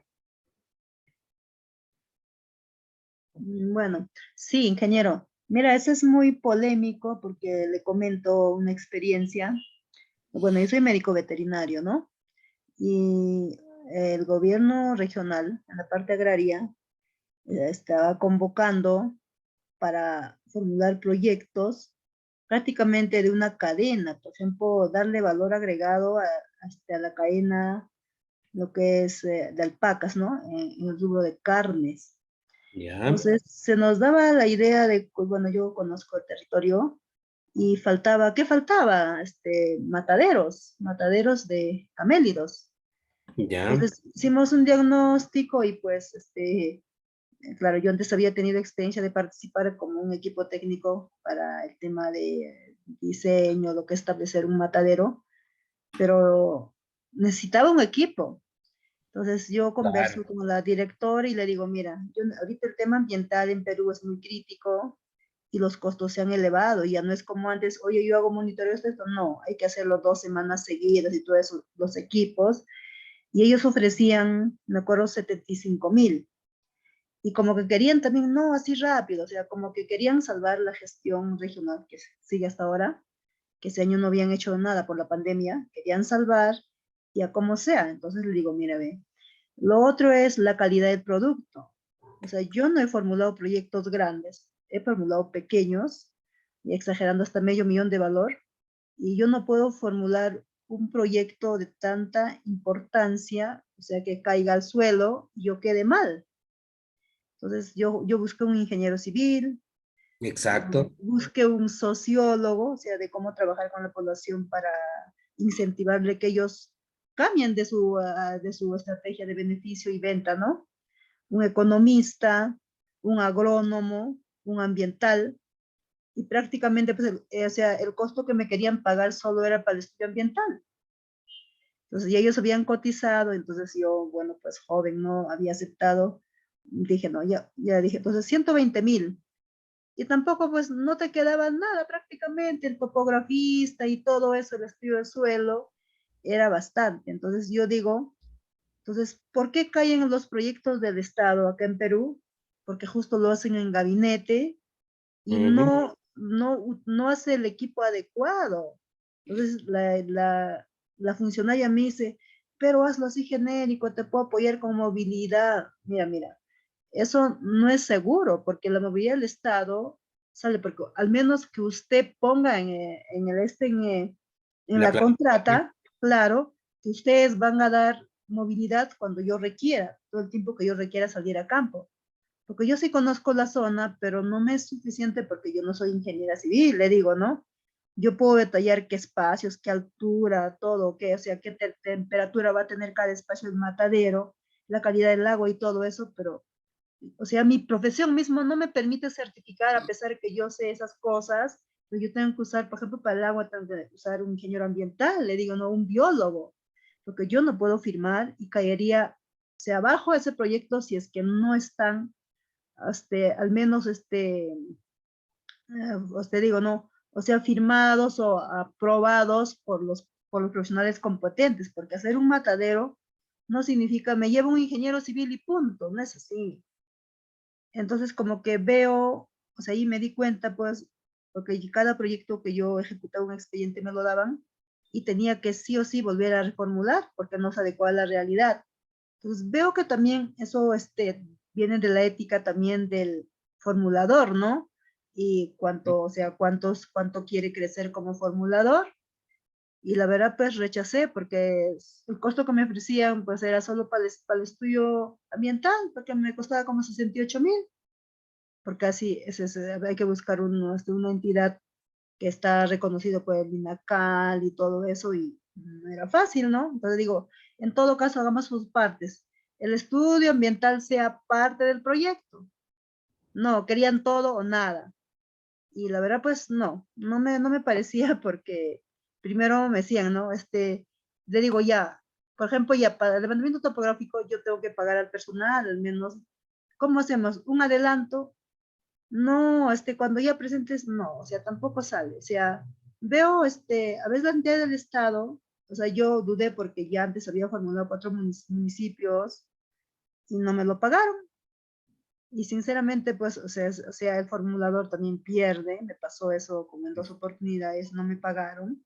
Bueno, sí, ingeniero. Mira, eso es muy polémico porque le comento una experiencia. Bueno, yo soy médico veterinario, ¿no? Y el gobierno regional, en la parte agraria, estaba convocando para formular proyectos prácticamente de una cadena, por ejemplo, darle valor agregado hasta la cadena, lo que es de alpacas, ¿no? En el rubro de carnes. ¿Ya? Entonces, se nos daba la idea de, pues, bueno, yo conozco el territorio y faltaba, ¿qué faltaba? Mataderos de camélidos. ¿Ya? Entonces, hicimos un diagnóstico y pues, claro, yo antes había tenido experiencia de participar como un equipo técnico para el tema de diseño, lo que es establecer un matadero, pero necesitaba un equipo. Entonces yo converso Claro. con la directora y le digo, mira, ahorita el tema ambiental en Perú es muy crítico y los costos se han elevado. Ya no es como antes, oye, yo hago monitoreo de esto. No, hay que hacerlo 2 semanas seguidas y todo eso, los equipos. Y ellos ofrecían, me acuerdo, 75,000. Y como que querían también, no así rápido, o sea, como que querían salvar la gestión regional que sigue hasta ahora, que ese año no habían hecho nada por la pandemia, querían salvar y a como sea. Entonces le digo, mira, ve, lo otro es la calidad del producto. O sea, yo no he formulado proyectos grandes, he formulado pequeños, y exagerando hasta $500,000 de valor, y yo no puedo formular un proyecto de tanta importancia, o sea, que caiga al suelo y yo quede mal. Entonces, yo busqué un ingeniero civil, Exacto. busqué un sociólogo, o sea, de cómo trabajar con la población para incentivarle que ellos cambien de su estrategia de beneficio y venta, ¿no? Un economista, un agrónomo, un ambiental, y prácticamente, pues, o sea, el costo que me querían pagar solo era para el estudio ambiental. Entonces, y ellos habían cotizado, entonces yo, bueno, pues joven, no había aceptado. Dije, no, ya dije, entonces 120,000. Y tampoco, pues, no te quedaba nada prácticamente, el topografista y todo eso, el estudio del suelo, era bastante. Entonces, yo digo, entonces, ¿por qué caen los proyectos del Estado acá en Perú? Porque justo lo hacen en gabinete y Ujú. no hace el equipo adecuado. Entonces, la funcionaria me dice, pero hazlo así genérico, te puedo apoyar con movilidad. Mira, eso no es seguro, porque la movilidad del Estado sale, porque al menos que usted ponga en La la planificación. contrata, claro, que ustedes van a dar movilidad cuando yo requiera, todo el tiempo que yo requiera salir a campo. Porque yo sí conozco la zona, pero no me es suficiente porque yo no soy ingeniera civil, le digo, ¿no? Yo puedo detallar qué espacios, qué altura, todo, qué, o sea, qué temperatura va a tener cada espacio del matadero, la calidad del agua y todo eso, pero, o sea, mi profesión mismo no me permite certificar a pesar de que yo sé esas cosas Yo tengo que usar, por ejemplo, para el agua, tengo que usar un ingeniero ambiental, le digo, no, un biólogo, porque yo no puedo firmar y caería, o sea, abajo ese proyecto si es que no están, al menos, os te digo, no, o sea, firmados o aprobados por los profesionales competentes, porque hacer un matadero no significa me llevo un ingeniero civil y punto, no es así. Entonces, como que veo, o sea, ahí me di cuenta, pues, porque cada proyecto que yo ejecutaba un expediente me lo daban y tenía que sí o sí volver a reformular porque no se adecuaba a la realidad. Entonces, veo que también eso viene de la ética también del formulador, ¿no? Y cuánto, o sea, cuánto quiere crecer como formulador. Y la verdad, pues rechacé porque el costo que me ofrecían, pues era solo para el estudio ambiental, porque me costaba como 68,000 porque así hay que buscar una entidad que está reconocido por el INACAL y todo eso, y no era fácil, ¿no? Entonces digo, en todo caso, hagamos sus partes. El estudio ambiental sea parte del proyecto. No, querían todo o nada. Y la verdad, pues no me parecía porque primero me decían, ¿no? Le digo ya, por ejemplo, ya para el levantamiento topográfico yo tengo que pagar al personal, al menos, ¿cómo hacemos? Un adelanto. No, cuando ya presentes, no, o sea, tampoco sale. O sea, veo, a veces la entidad del Estado, o sea, yo dudé porque ya antes había formulado 4 municipios y no me lo pagaron. Y sinceramente, pues, o sea, el formulador también pierde. Me pasó eso como en 2 oportunidades, no me pagaron,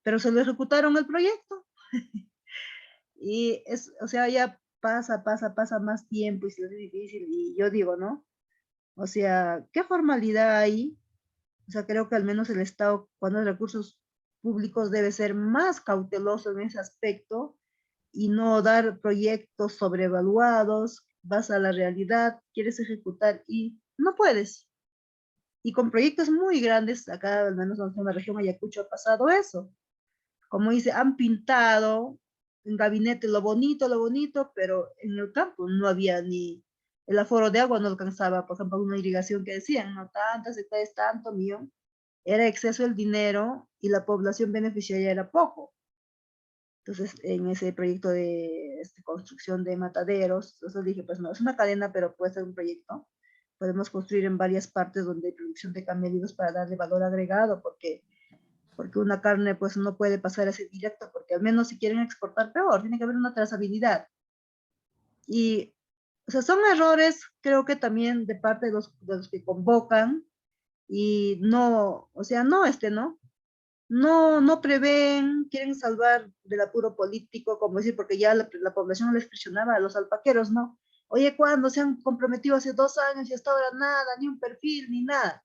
pero se lo ejecutaron el proyecto. Y o sea, ya pasa más tiempo y se hace difícil. Y yo digo, ¿no? O sea, ¿qué formalidad hay? O sea, creo que al menos el Estado, cuando hay recursos públicos, debe ser más cauteloso en ese aspecto y no dar proyectos sobrevaluados, vas a la realidad, quieres ejecutar y no puedes. Y con proyectos muy grandes, acá al menos en la región Ayacucho ha pasado eso. Como dice, han pintado en gabinete lo bonito, pero en el campo no había ni el aforo de agua, no alcanzaba, por ejemplo, una irrigación que decían, no tantas hectáreas, tanto millón, era exceso el dinero y la población beneficiaria era poco. Entonces, en ese proyecto de construcción de mataderos, entonces dije, pues no, es una cadena, pero puede ser un proyecto. Podemos construir en varias partes donde hay producción de camélidos para darle valor agregado, porque una carne pues no puede pasar así directo, porque al menos si quieren exportar peor, tiene que haber una trazabilidad. Y, o sea, son errores, creo que también de parte de los que convocan, y no, o sea, no prevén, quieren salvar del apuro político, como decir, porque ya la población les presionaba a los alpaqueros, ¿no? Oye, ¿cuándo se han comprometido hace 2 años y hasta ahora nada, ni un perfil, ni nada?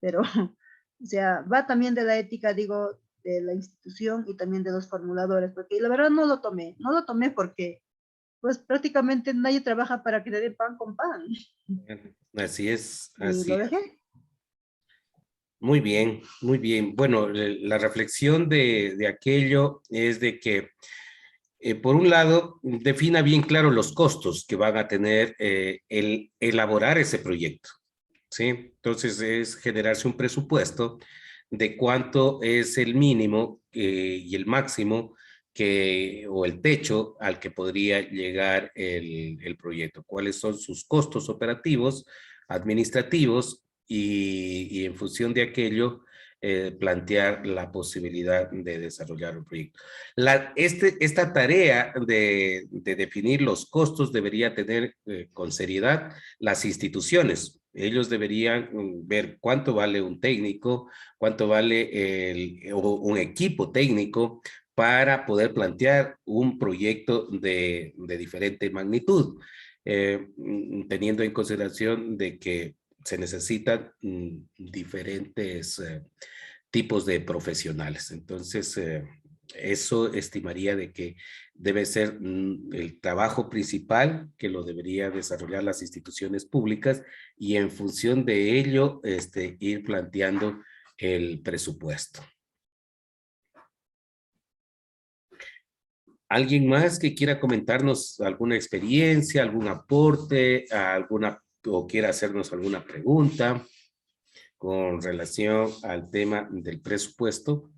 Pero, o sea, va también de la ética, digo, de la institución y también de los formuladores, porque la verdad no lo tomé porque, pues prácticamente nadie trabaja para que le den pan con pan, Así es, y así lo es. dejé. Muy bien, muy bien. Bueno, la reflexión de aquello es de que, por un lado, defina bien claro los costos que van a tener el elaborar ese proyecto, ¿sí? Entonces, es generarse un presupuesto de cuánto es el mínimo y el máximo o el techo al que podría llegar el proyecto, cuáles son sus costos operativos, administrativos y en función de aquello plantear la posibilidad de desarrollar un proyecto. Esta tarea de definir los costos debería tener con seriedad las instituciones. Ellos deberían ver cuánto vale un técnico, cuánto vale un equipo técnico para poder plantear un proyecto de diferente magnitud, teniendo en consideración de que se necesitan diferentes tipos de profesionales. Entonces, eso estimaría de que debe ser el trabajo principal que lo debería desarrollar las instituciones públicas y en función de ello, ir planteando el presupuesto. ¿Alguien más que quiera comentarnos alguna experiencia, algún aporte, o quiera hacernos alguna pregunta? con relación al tema del presupuesto.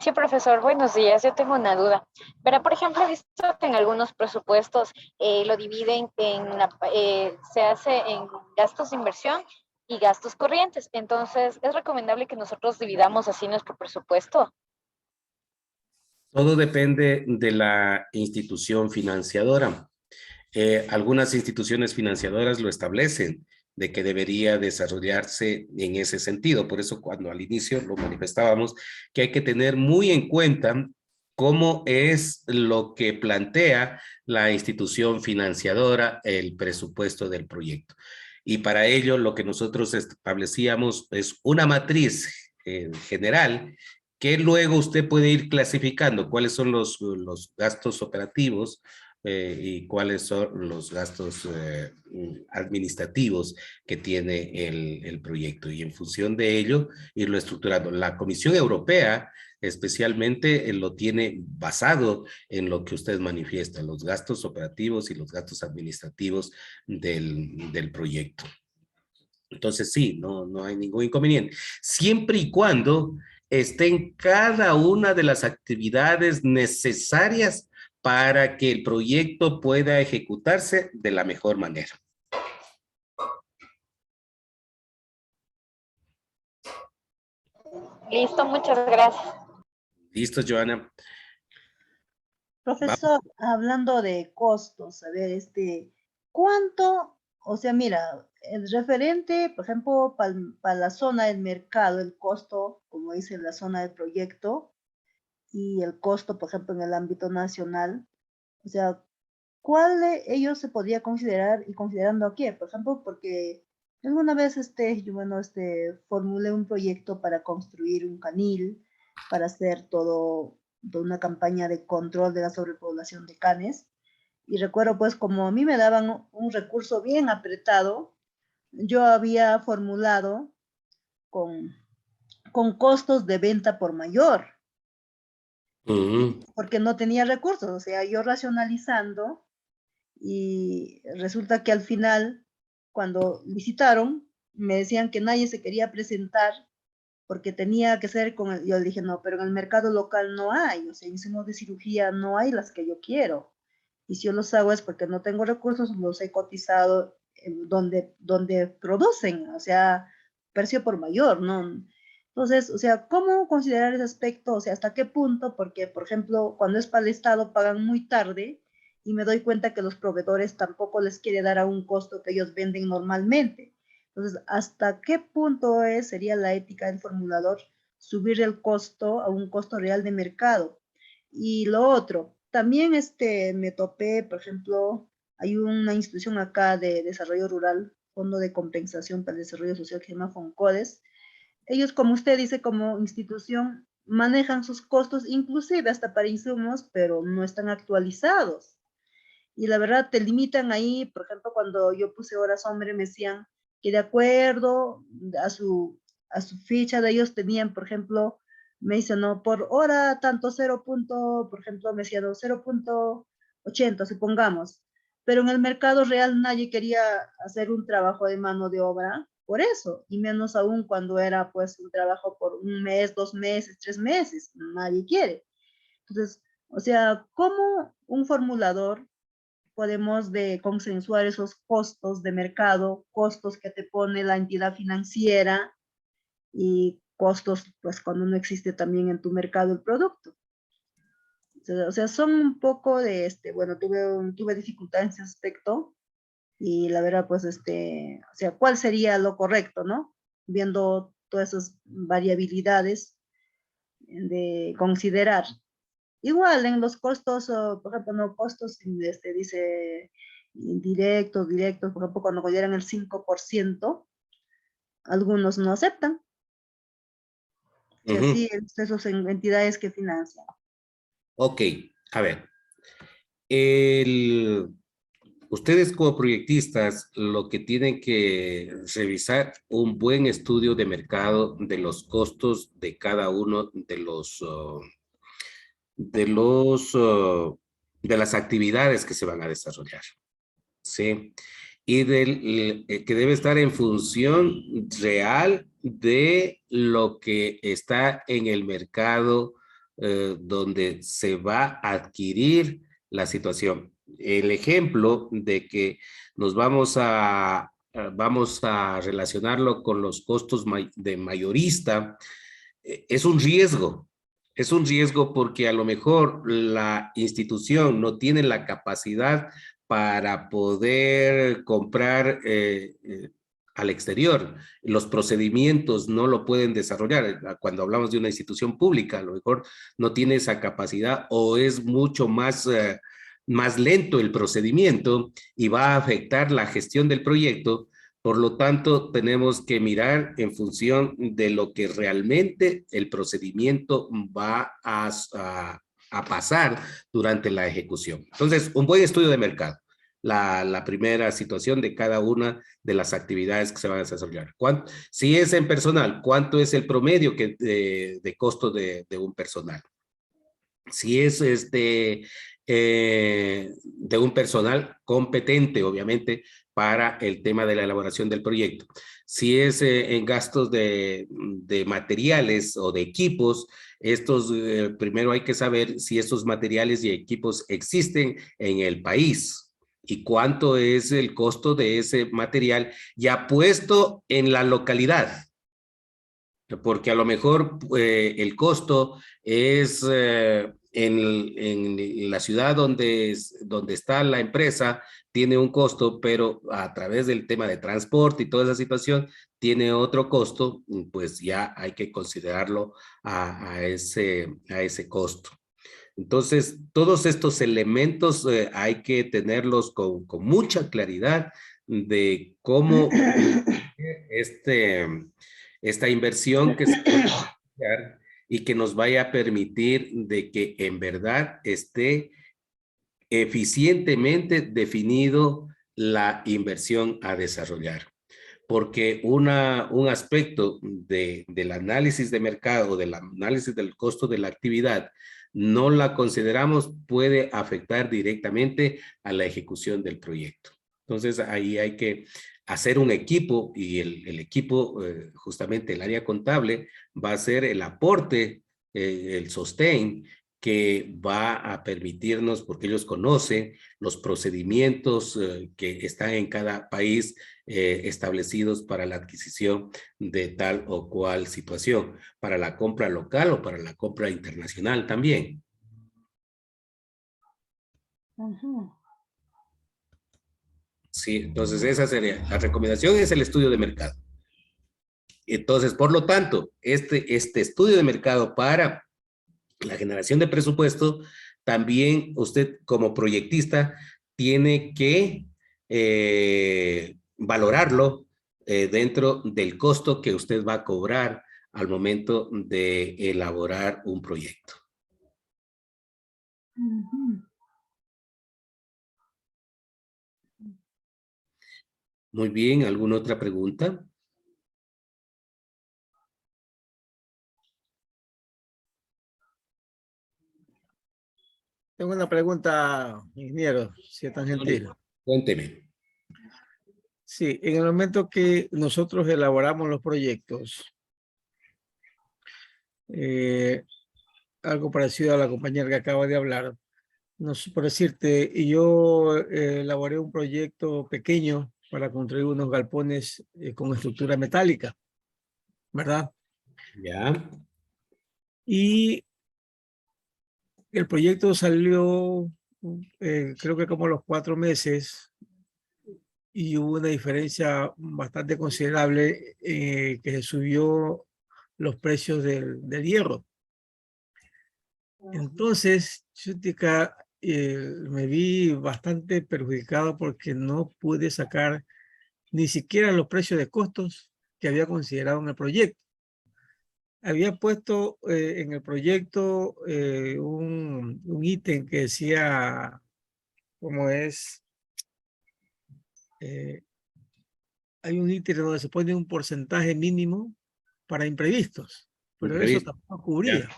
Sí, profesor, buenos días. Yo tengo una duda. Pero, por ejemplo, he visto que en algunos presupuestos lo dividen se hace en gastos de inversión y gastos corrientes. Entonces, ¿es recomendable que nosotros dividamos así nuestro presupuesto? Todo depende de la institución financiadora. Algunas instituciones financiadoras lo establecen de que debería desarrollarse en ese sentido. Por eso cuando al inicio lo manifestábamos que hay que tener muy en cuenta cómo es lo que plantea la institución financiadora el presupuesto del proyecto. Y para ello lo que nosotros establecíamos es una matriz general que luego usted puede ir clasificando cuáles son los gastos operativos, y cuáles son los gastos administrativos que tiene el proyecto. Y en función de ello, irlo estructurando. La Comisión Europea especialmente lo tiene basado en lo que usted manifiesta, los gastos operativos y los gastos administrativos del proyecto. Entonces sí, no hay ningún inconveniente. Siempre y cuando estén cada una de las actividades necesarias para que el proyecto pueda ejecutarse de la mejor manera. Listo, muchas gracias. ¿Listo, Joana? Profesor, hablando de costos, a ver, ¿cuánto? O sea, mira, el referente, por ejemplo, para la zona del mercado, el costo, como dice la zona del proyecto, y el costo, por ejemplo, en el ámbito nacional, o sea, ¿cuál de ellos se podría considerar y considerando aquí? Por ejemplo, porque alguna vez yo, bueno, formulé un proyecto para construir un canil, para hacer toda una campaña de control de la sobrepoblación de canes. Y recuerdo, pues, como a mí me daban un recurso bien apretado, yo había formulado con, con costos de venta por mayor, porque no tenía recursos, o sea, yo racionalizando, y resulta que al final, cuando licitaron, me decían que nadie se quería presentar porque tenía que ser yo le dije, no, pero en el mercado local no hay, o sea, insumos de cirugía no hay las que yo quiero. Y si yo los hago es porque no tengo recursos, los he cotizado donde producen, o sea, precio por mayor, ¿no? Entonces, o sea, ¿cómo considerar ese aspecto? O sea, ¿hasta qué punto? Porque, por ejemplo, cuando es para el Estado pagan muy tarde y me doy cuenta que los proveedores tampoco les quiere dar a un costo que ellos venden normalmente. Entonces, ¿hasta qué punto sería la ética del formulador subir el costo a un costo real de mercado? Y lo otro, también me topé, por ejemplo, hay una institución acá de desarrollo rural, Fondo de Compensación para el Desarrollo Social que se llama FONCODES. Ellos, como usted dice, como institución, manejan sus costos, inclusive hasta para insumos, pero no están actualizados. Y la verdad te limitan ahí, por ejemplo, cuando yo puse horas hombre, me decían que de acuerdo a su ficha de ellos tenían, por ejemplo, me dicen, no, por hora tanto 0. Por ejemplo, me decían 0,80, supongamos. Pero en el mercado real nadie quería hacer un trabajo de mano de obra por eso, y menos aún cuando era pues un trabajo por un mes, 2 meses, 3 meses, nadie quiere. Entonces, o sea, ¿cómo un formulador podemos consensuar esos costos de mercado, costos que te pone la entidad financiera y costos, pues, cuando no existe también en tu mercado el producto? O sea, son un poco bueno, tuve dificultad en ese aspecto y la verdad, pues, o sea, ¿cuál sería lo correcto, no? Viendo todas esas variabilidades de considerar. Igual en los costos, por ejemplo, no costos, dice indirectos, directos, por ejemplo, cuando consideran el 5%, algunos no aceptan. O sea, sí, esas entidades que financian. Ok, a ver. Ustedes como proyectistas lo que tienen que revisar un buen estudio de mercado de los costos de cada uno de las actividades que se van a desarrollar, ¿sí? y que debe estar en función real de lo que está en el mercado donde se va a adquirir la situación. El ejemplo de que nos vamos a relacionarlo con los costos de mayorista, es un riesgo. Es un riesgo porque a lo mejor la institución no tiene la capacidad para poder comprar al exterior. Los procedimientos no lo pueden desarrollar. Cuando hablamos de una institución pública, a lo mejor no tiene esa capacidad o es mucho más lento el procedimiento y va a afectar la gestión del proyecto. Por lo tanto, tenemos que mirar en función de lo que realmente el procedimiento va a pasar durante la ejecución. Entonces, un buen estudio de mercado. La primera situación de cada una de las actividades que se van a desarrollar. Si es en personal, ¿cuánto es el promedio de costo de un personal? Si es de un personal competente, obviamente, para el tema de la elaboración del proyecto. Si es en gastos de materiales o de equipos, primero hay que saber si estos materiales y equipos existen en el país y cuánto es el costo de ese material ya puesto en la localidad. Porque a lo mejor el costo es en la ciudad donde está la empresa, tiene un costo, pero a través del tema de transporte y toda esa situación, tiene otro costo, pues ya hay que considerarlo a ese costo. Entonces, todos estos elementos hay que tenerlos con mucha claridad de cómo este, esta inversión que se puede hacer y que nos vaya a permitir de que en verdad esté eficientemente definido la inversión a desarrollar. Porque un aspecto del análisis de mercado, del análisis del costo de la actividad, no la consideramos, puede afectar directamente a la ejecución del proyecto. Entonces ahí hay que hacer un equipo y el equipo, justamente el área contable, va a ser el aporte, el sostén que va a permitirnos, porque ellos conocen los procedimientos que están en cada país establecidos para la adquisición de tal o cual situación, para la compra local o para la compra internacional también. Sí, entonces esa sería, la recomendación es el estudio de mercado. Entonces, por lo tanto, este estudio de mercado para la generación de presupuesto, también usted como proyectista tiene que valorarlo dentro del costo que usted va a cobrar al momento de elaborar un proyecto. Muy bien, ¿alguna otra pregunta? Tengo una pregunta, ingeniero, si es tan gentil. Cuénteme. Sí, en el momento que nosotros elaboramos los proyectos, algo parecido a la compañera que acaba de hablar, por decirte, yo elaboré un proyecto pequeño para construir unos galpones con estructura metálica, ¿verdad? Ya. Y el proyecto salió, creo que como a los 4 meses, y hubo una diferencia bastante considerable que se subió los precios del hierro. Entonces, Chutica, me vi bastante perjudicado porque no pude sacar ni siquiera los precios de costos que había considerado en el proyecto. Había puesto en el proyecto un ítem que decía, ¿cómo es? Hay un ítem donde se pone un porcentaje mínimo para imprevistos, pero eso tampoco cubría. Ya.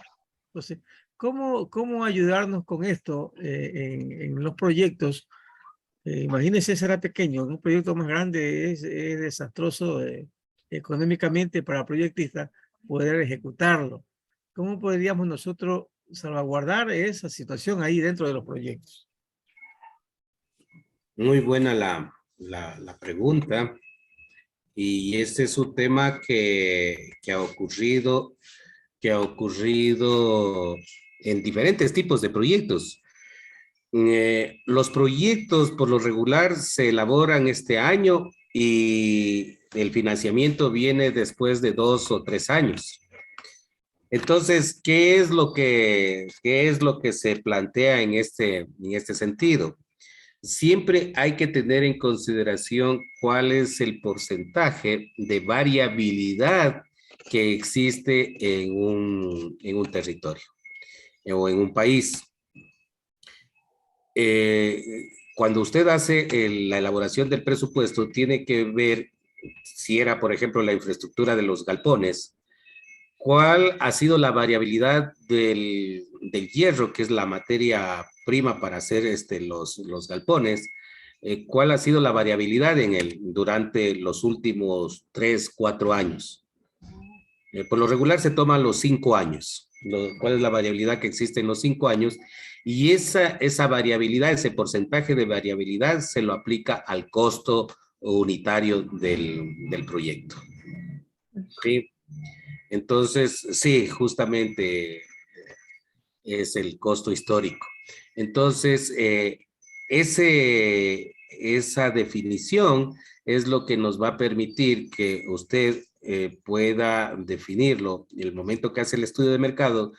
Entonces, ¿cómo ayudarnos con esto en los proyectos Imagínense, será pequeño, un proyecto más grande es desastroso económicamente para el proyectista poder ejecutarlo. ¿Cómo podríamos nosotros salvaguardar esa situación ahí dentro de los proyectos? Muy buena la pregunta. Y este es un tema que ha ocurrido en diferentes tipos de proyectos. Los proyectos por lo regular se elaboran este año y el financiamiento viene después de 2 o 3 años. Entonces, qué es lo que se plantea en este sentido? Siempre hay que tener en consideración cuál es el porcentaje de variabilidad que existe en un territorio o en un país. Cuando usted hace la elaboración del presupuesto, tiene que ver si era, por ejemplo, la infraestructura de los galpones, cuál ha sido la variabilidad del hierro, que es la materia prima para hacer los galpones, cuál ha sido la variabilidad durante los últimos 3, 4 años. Por lo regular se toman los 5 años, cuál es la variabilidad que existe en los 5 años, y esa variabilidad, ese porcentaje de variabilidad se lo aplica al costo unitario del proyecto. ¿Sí? Entonces, sí, justamente es el costo histórico. Entonces, esa definición es lo que nos va a permitir que usted pueda definirlo. En el momento que hace el estudio de mercado,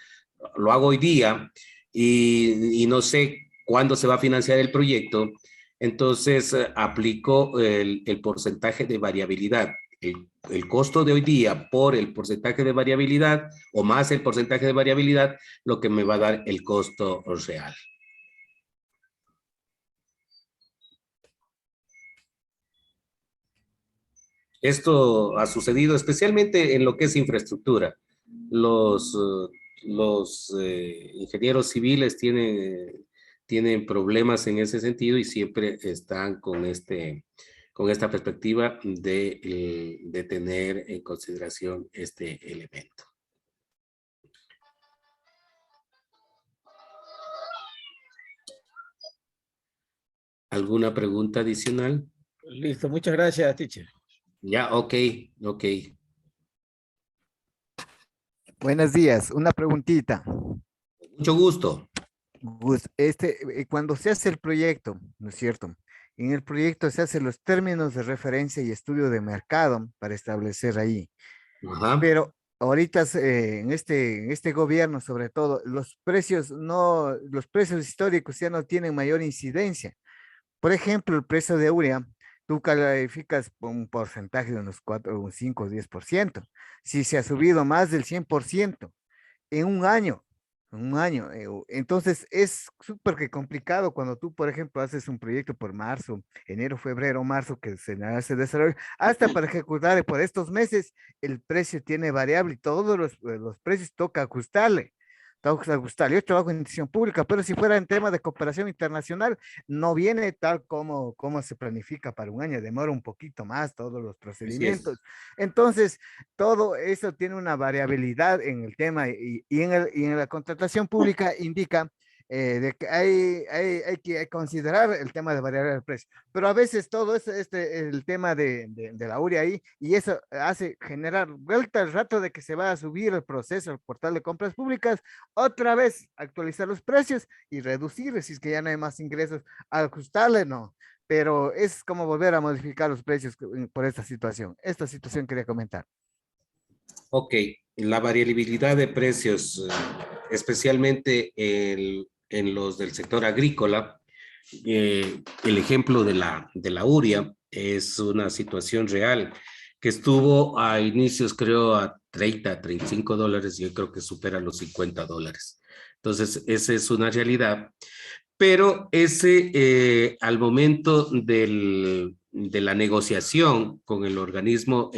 lo hago hoy día y no sé cuándo se va a financiar el proyecto, entonces aplico el porcentaje de variabilidad. El costo de hoy día por el porcentaje de variabilidad o más el porcentaje de variabilidad, lo que me va a dar el costo real. Esto ha sucedido especialmente en lo que es infraestructura. Los ingenieros civiles tienen problemas en ese sentido y siempre están con esta perspectiva de tener en consideración este elemento. ¿Alguna pregunta adicional? Listo, muchas gracias, teacher. Ya, ok. Buenos días, una preguntita. Mucho gusto. Cuando se hace el proyecto, ¿no es cierto? En el proyecto se hacen los términos de referencia y estudio de mercado para establecer ahí. Ajá. Pero ahorita en este gobierno, sobre todo, los precios históricos ya no tienen mayor incidencia. Por ejemplo, el precio de urea, tú calificas por un porcentaje de unos 4, un 5 o 10%. Si se ha subido más del 100% en un año, entonces es súper que complicado cuando tú, por ejemplo, haces un proyecto por marzo, enero, febrero, marzo, que se hace desarrollo, hasta para ejecutar por estos meses, el precio tiene variable y todos los precios toca ajustarle. Yo trabajo en institución pública, pero si fuera en tema de cooperación internacional, no viene tal como se planifica para un año, demora un poquito más todos los procedimientos. Entonces, todo eso tiene una variabilidad en el tema y en la contratación pública indica de que hay que considerar el tema de variar el precio. Pero a veces todo el tema de la URI ahí, y eso hace generar vuelta al rato de que se va a subir el proceso, el portal de compras públicas, otra vez actualizar los precios y reducir, si es que ya no hay más ingresos, ajustarle, no. Pero es como volver a modificar los precios por esta situación. Esta situación quería comentar. Ok, la variabilidad de precios, especialmente en los del sector agrícola, el ejemplo de la urea es una situación real que estuvo a inicios, creo, a $30, $35, y yo creo que supera los $50. Entonces, esa es una realidad. Pero al momento de la negociación con el organismo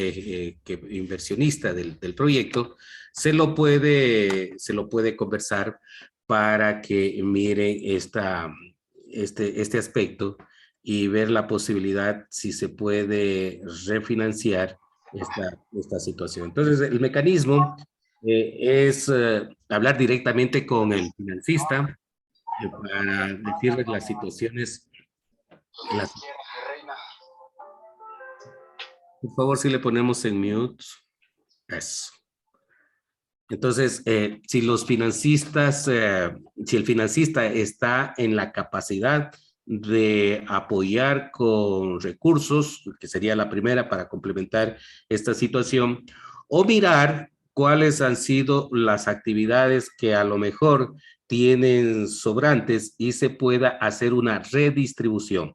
inversionista del proyecto, se lo puede conversar para que mire este aspecto y ver la posibilidad si se puede refinanciar esta situación. Entonces, el mecanismo es hablar directamente con el financista para decirles las situaciones. Las... Por favor, si le ponemos en mute. Eso. Entonces, si los financistas, si el financista está en la capacidad de apoyar con recursos, que sería la primera para complementar esta situación, o mirar cuáles han sido las actividades que a lo mejor tienen sobrantes y se pueda hacer una redistribución.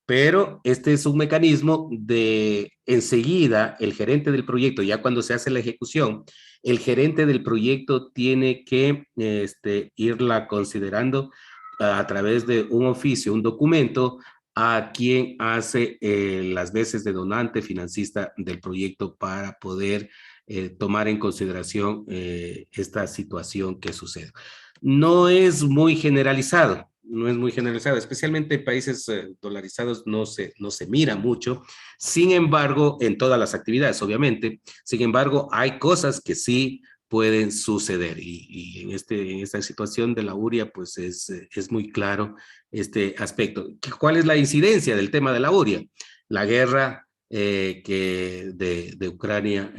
Pero este es un mecanismo de enseguida el gerente del proyecto, ya cuando se hace la ejecución, el gerente del proyecto tiene que irla considerando a través de un oficio, un documento, a quien hace las veces de donante financista del proyecto para poder tomar en consideración esta situación que sucede. No es muy generalizado, no es muy generalizado, especialmente en países dolarizados no se mira mucho. Sin embargo, en todas las actividades, obviamente, sin embargo, hay cosas que sí pueden suceder y en esta situación de la URIA, pues es muy claro este aspecto. ¿Cuál es la incidencia del tema de la URIA? La guerra de Ucrania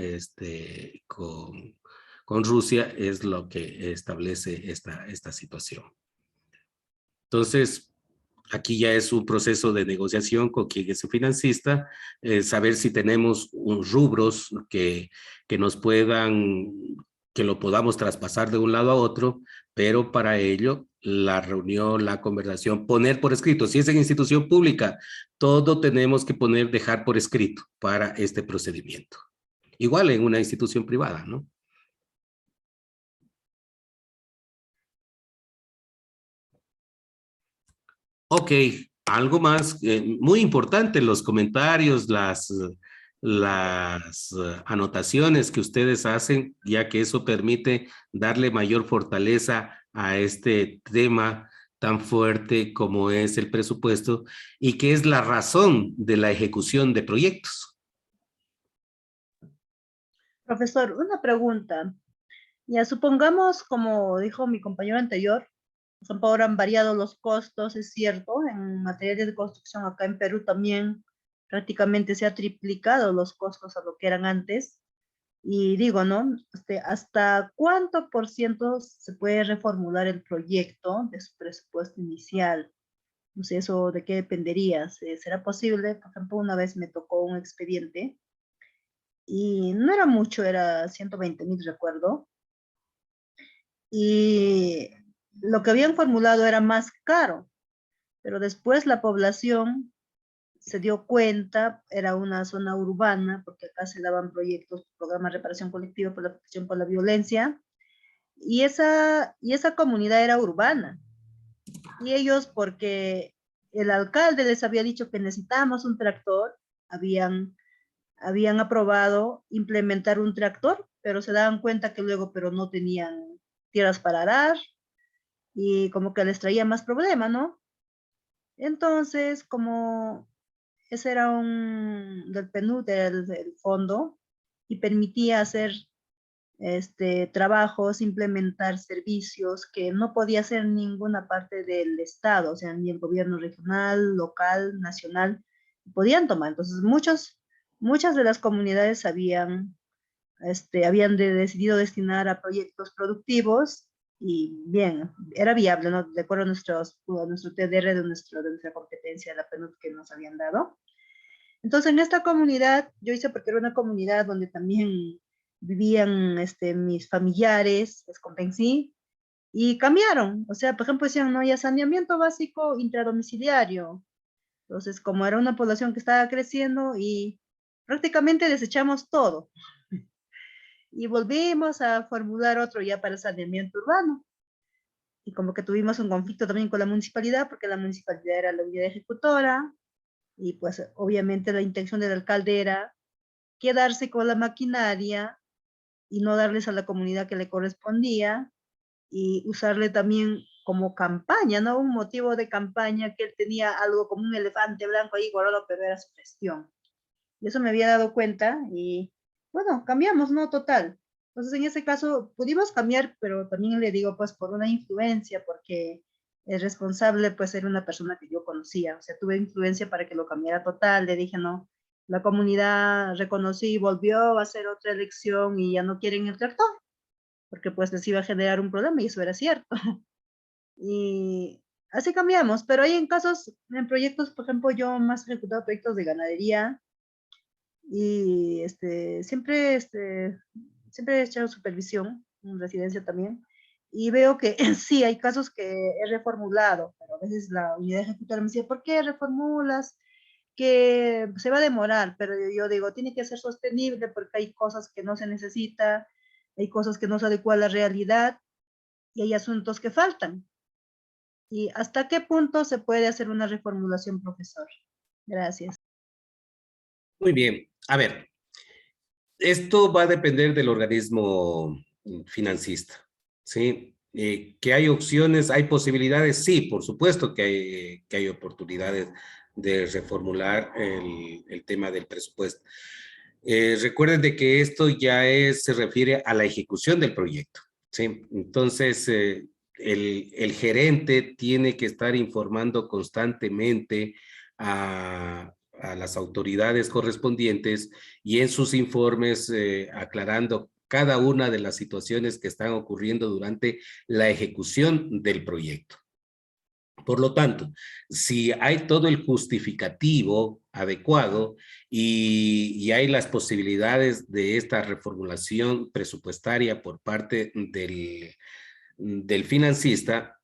con Rusia es lo que establece esta situación. Entonces, aquí ya es un proceso de negociación con quien es el financista, saber si tenemos rubros que nos puedan, que lo podamos traspasar de un lado a otro, pero para ello la reunión, la conversación, poner por escrito. Si es en institución pública, todo tenemos que dejar por escrito para este procedimiento. Igual en una institución privada, ¿no? Ok, algo más, muy importante, los comentarios, las anotaciones que ustedes hacen, ya que eso permite darle mayor fortaleza a este tema tan fuerte como es el presupuesto y que es la razón de la ejecución de proyectos. Profesor, una pregunta. Ya supongamos, como dijo mi compañero anterior, ahora han variado los costos, es cierto, en materia de construcción acá en Perú también prácticamente se ha triplicado los costos a lo que eran antes. Y digo, ¿no? ¿Hasta cuánto por ciento se puede reformular el proyecto de su presupuesto inicial? No sé, eso de qué dependería. ¿Será posible? Por ejemplo, una vez me tocó un expediente y no era mucho, era 120.000, recuerdo. Y lo que habían formulado era más caro, pero después la población se dio cuenta, era una zona urbana, porque acá se daban proyectos, programas de reparación colectiva por la protección por la violencia, y esa comunidad era urbana. Y ellos, porque el alcalde les había dicho que necesitábamos un tractor, habían aprobado implementar un tractor, pero se daban cuenta que luego, pero no tenían tierras para arar, y como que les traía más problema, ¿no? Entonces, como ese era del PNUD, era el fondo, y permitía hacer trabajos, implementar servicios que no podía hacer ninguna parte del Estado, o sea, ni el gobierno regional, local, nacional, podían tomar. Entonces, muchas de las comunidades habían decidido destinar a proyectos productivos y bien, era viable, ¿no? De acuerdo a nuestro TDR de nuestra competencia, la PNUD que nos habían dado. Entonces, en esta comunidad, yo hice porque era una comunidad donde también vivían mis familiares, les convencí, y cambiaron. O sea, por ejemplo, decían, no, ya saneamiento básico intradomiciliario. Entonces, como era una población que estaba creciendo y prácticamente desechamos todo. Y volvimos a formular otro ya para saneamiento urbano. Y como que tuvimos un conflicto también con la municipalidad, porque la municipalidad era la unidad ejecutora, y pues obviamente la intención del alcalde era quedarse con la maquinaria y no darles a la comunidad que le correspondía, y usarle también como campaña, ¿no? Un motivo de campaña, que él tenía algo como un elefante blanco ahí guardado, pero era su gestión. Y eso me había dado cuenta y, bueno, cambiamos, ¿no? Total. Entonces, en ese caso, pudimos cambiar, pero también le digo, pues, por una influencia, porque el responsable, pues, era una persona que yo conocía. O sea, tuve influencia para que lo cambiara total. Le dije, no, la comunidad reconocí, volvió a hacer otra elección y ya no quieren el tractor, porque pues les iba a generar un problema y eso era cierto. Y así cambiamos, pero hay en casos, en proyectos, por ejemplo, yo más he ejecutado proyectos de ganadería y siempre he hecho supervisión en residencia también. Y veo que sí, hay casos que he reformulado, pero a veces la unidad ejecutora me dice, ¿por qué reformulas? Que se va a demorar, pero yo digo, tiene que ser sostenible porque hay cosas que no se necesita, hay cosas que no se adecuan a la realidad y hay asuntos que faltan. ¿Y hasta qué punto se puede hacer una reformulación, profesor? Gracias. Muy bien. A ver, esto va a depender del organismo financista, ¿sí? Que hay opciones, hay posibilidades, sí, por supuesto que hay oportunidades de reformular el tema del presupuesto. Recuerden de que esto ya se refiere a la ejecución del proyecto, ¿sí? Entonces, el gerente tiene que estar informando constantemente a las autoridades correspondientes y en sus informes aclarando cada una de las situaciones que están ocurriendo durante la ejecución del proyecto. Por lo tanto, si hay todo el justificativo adecuado y hay las posibilidades de esta reformulación presupuestaria por parte del financista,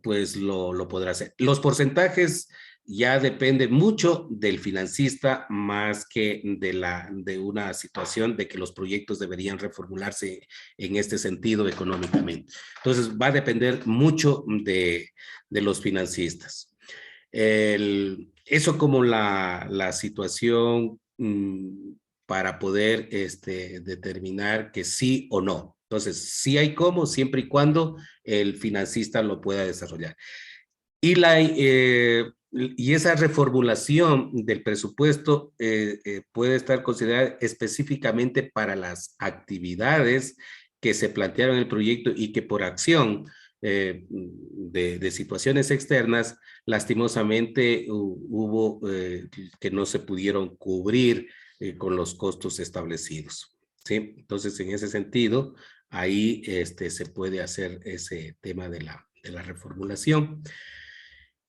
pues lo podrá hacer. Los porcentajes ya dependen mucho del financista más que de una situación de que los proyectos deberían reformularse en este sentido económicamente. Entonces va a depender mucho de los financistas. Eso como la situación para poder determinar que sí o no. Entonces, sí hay cómo, siempre y cuando el financista lo pueda desarrollar. Y esa reformulación del presupuesto puede estar considerada específicamente para las actividades que se plantearon en el proyecto y que por acción de situaciones externas, lastimosamente hubo que no se pudieron cubrir con los costos establecidos. ¿Sí? Entonces, en ese sentido, ahí se puede hacer ese tema de la reformulación.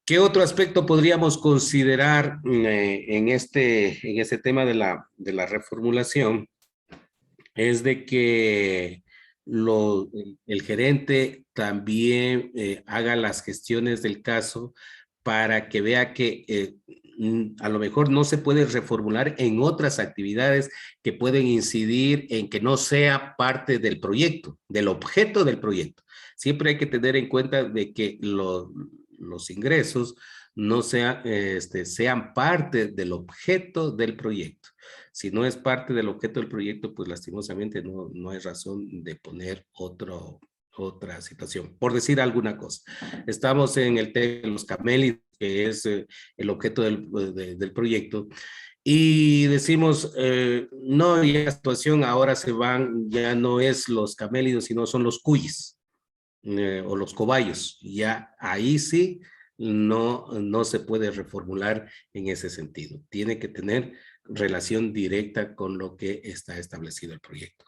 ¿Qué otro aspecto podríamos considerar en ese tema de la reformulación? Es de que el gerente también haga las gestiones del caso para que vea que a lo mejor no se puede reformular en otras actividades que pueden incidir en que no sea parte del proyecto, del objeto del proyecto. Siempre hay que tener en cuenta de que los ingresos no sean parte del objeto del proyecto. Si no es parte del objeto del proyecto, pues lastimosamente no hay razón de poner otra situación. Por decir alguna cosa, estamos en el tema de los camélidos, que es el objeto del proyecto, y decimos, no, y la situación ahora ya no es los camélidos, sino son los cuyes o los cobayos. Ya ahí sí no se puede reformular en ese sentido. Tiene que tener relación directa con lo que está establecido el proyecto.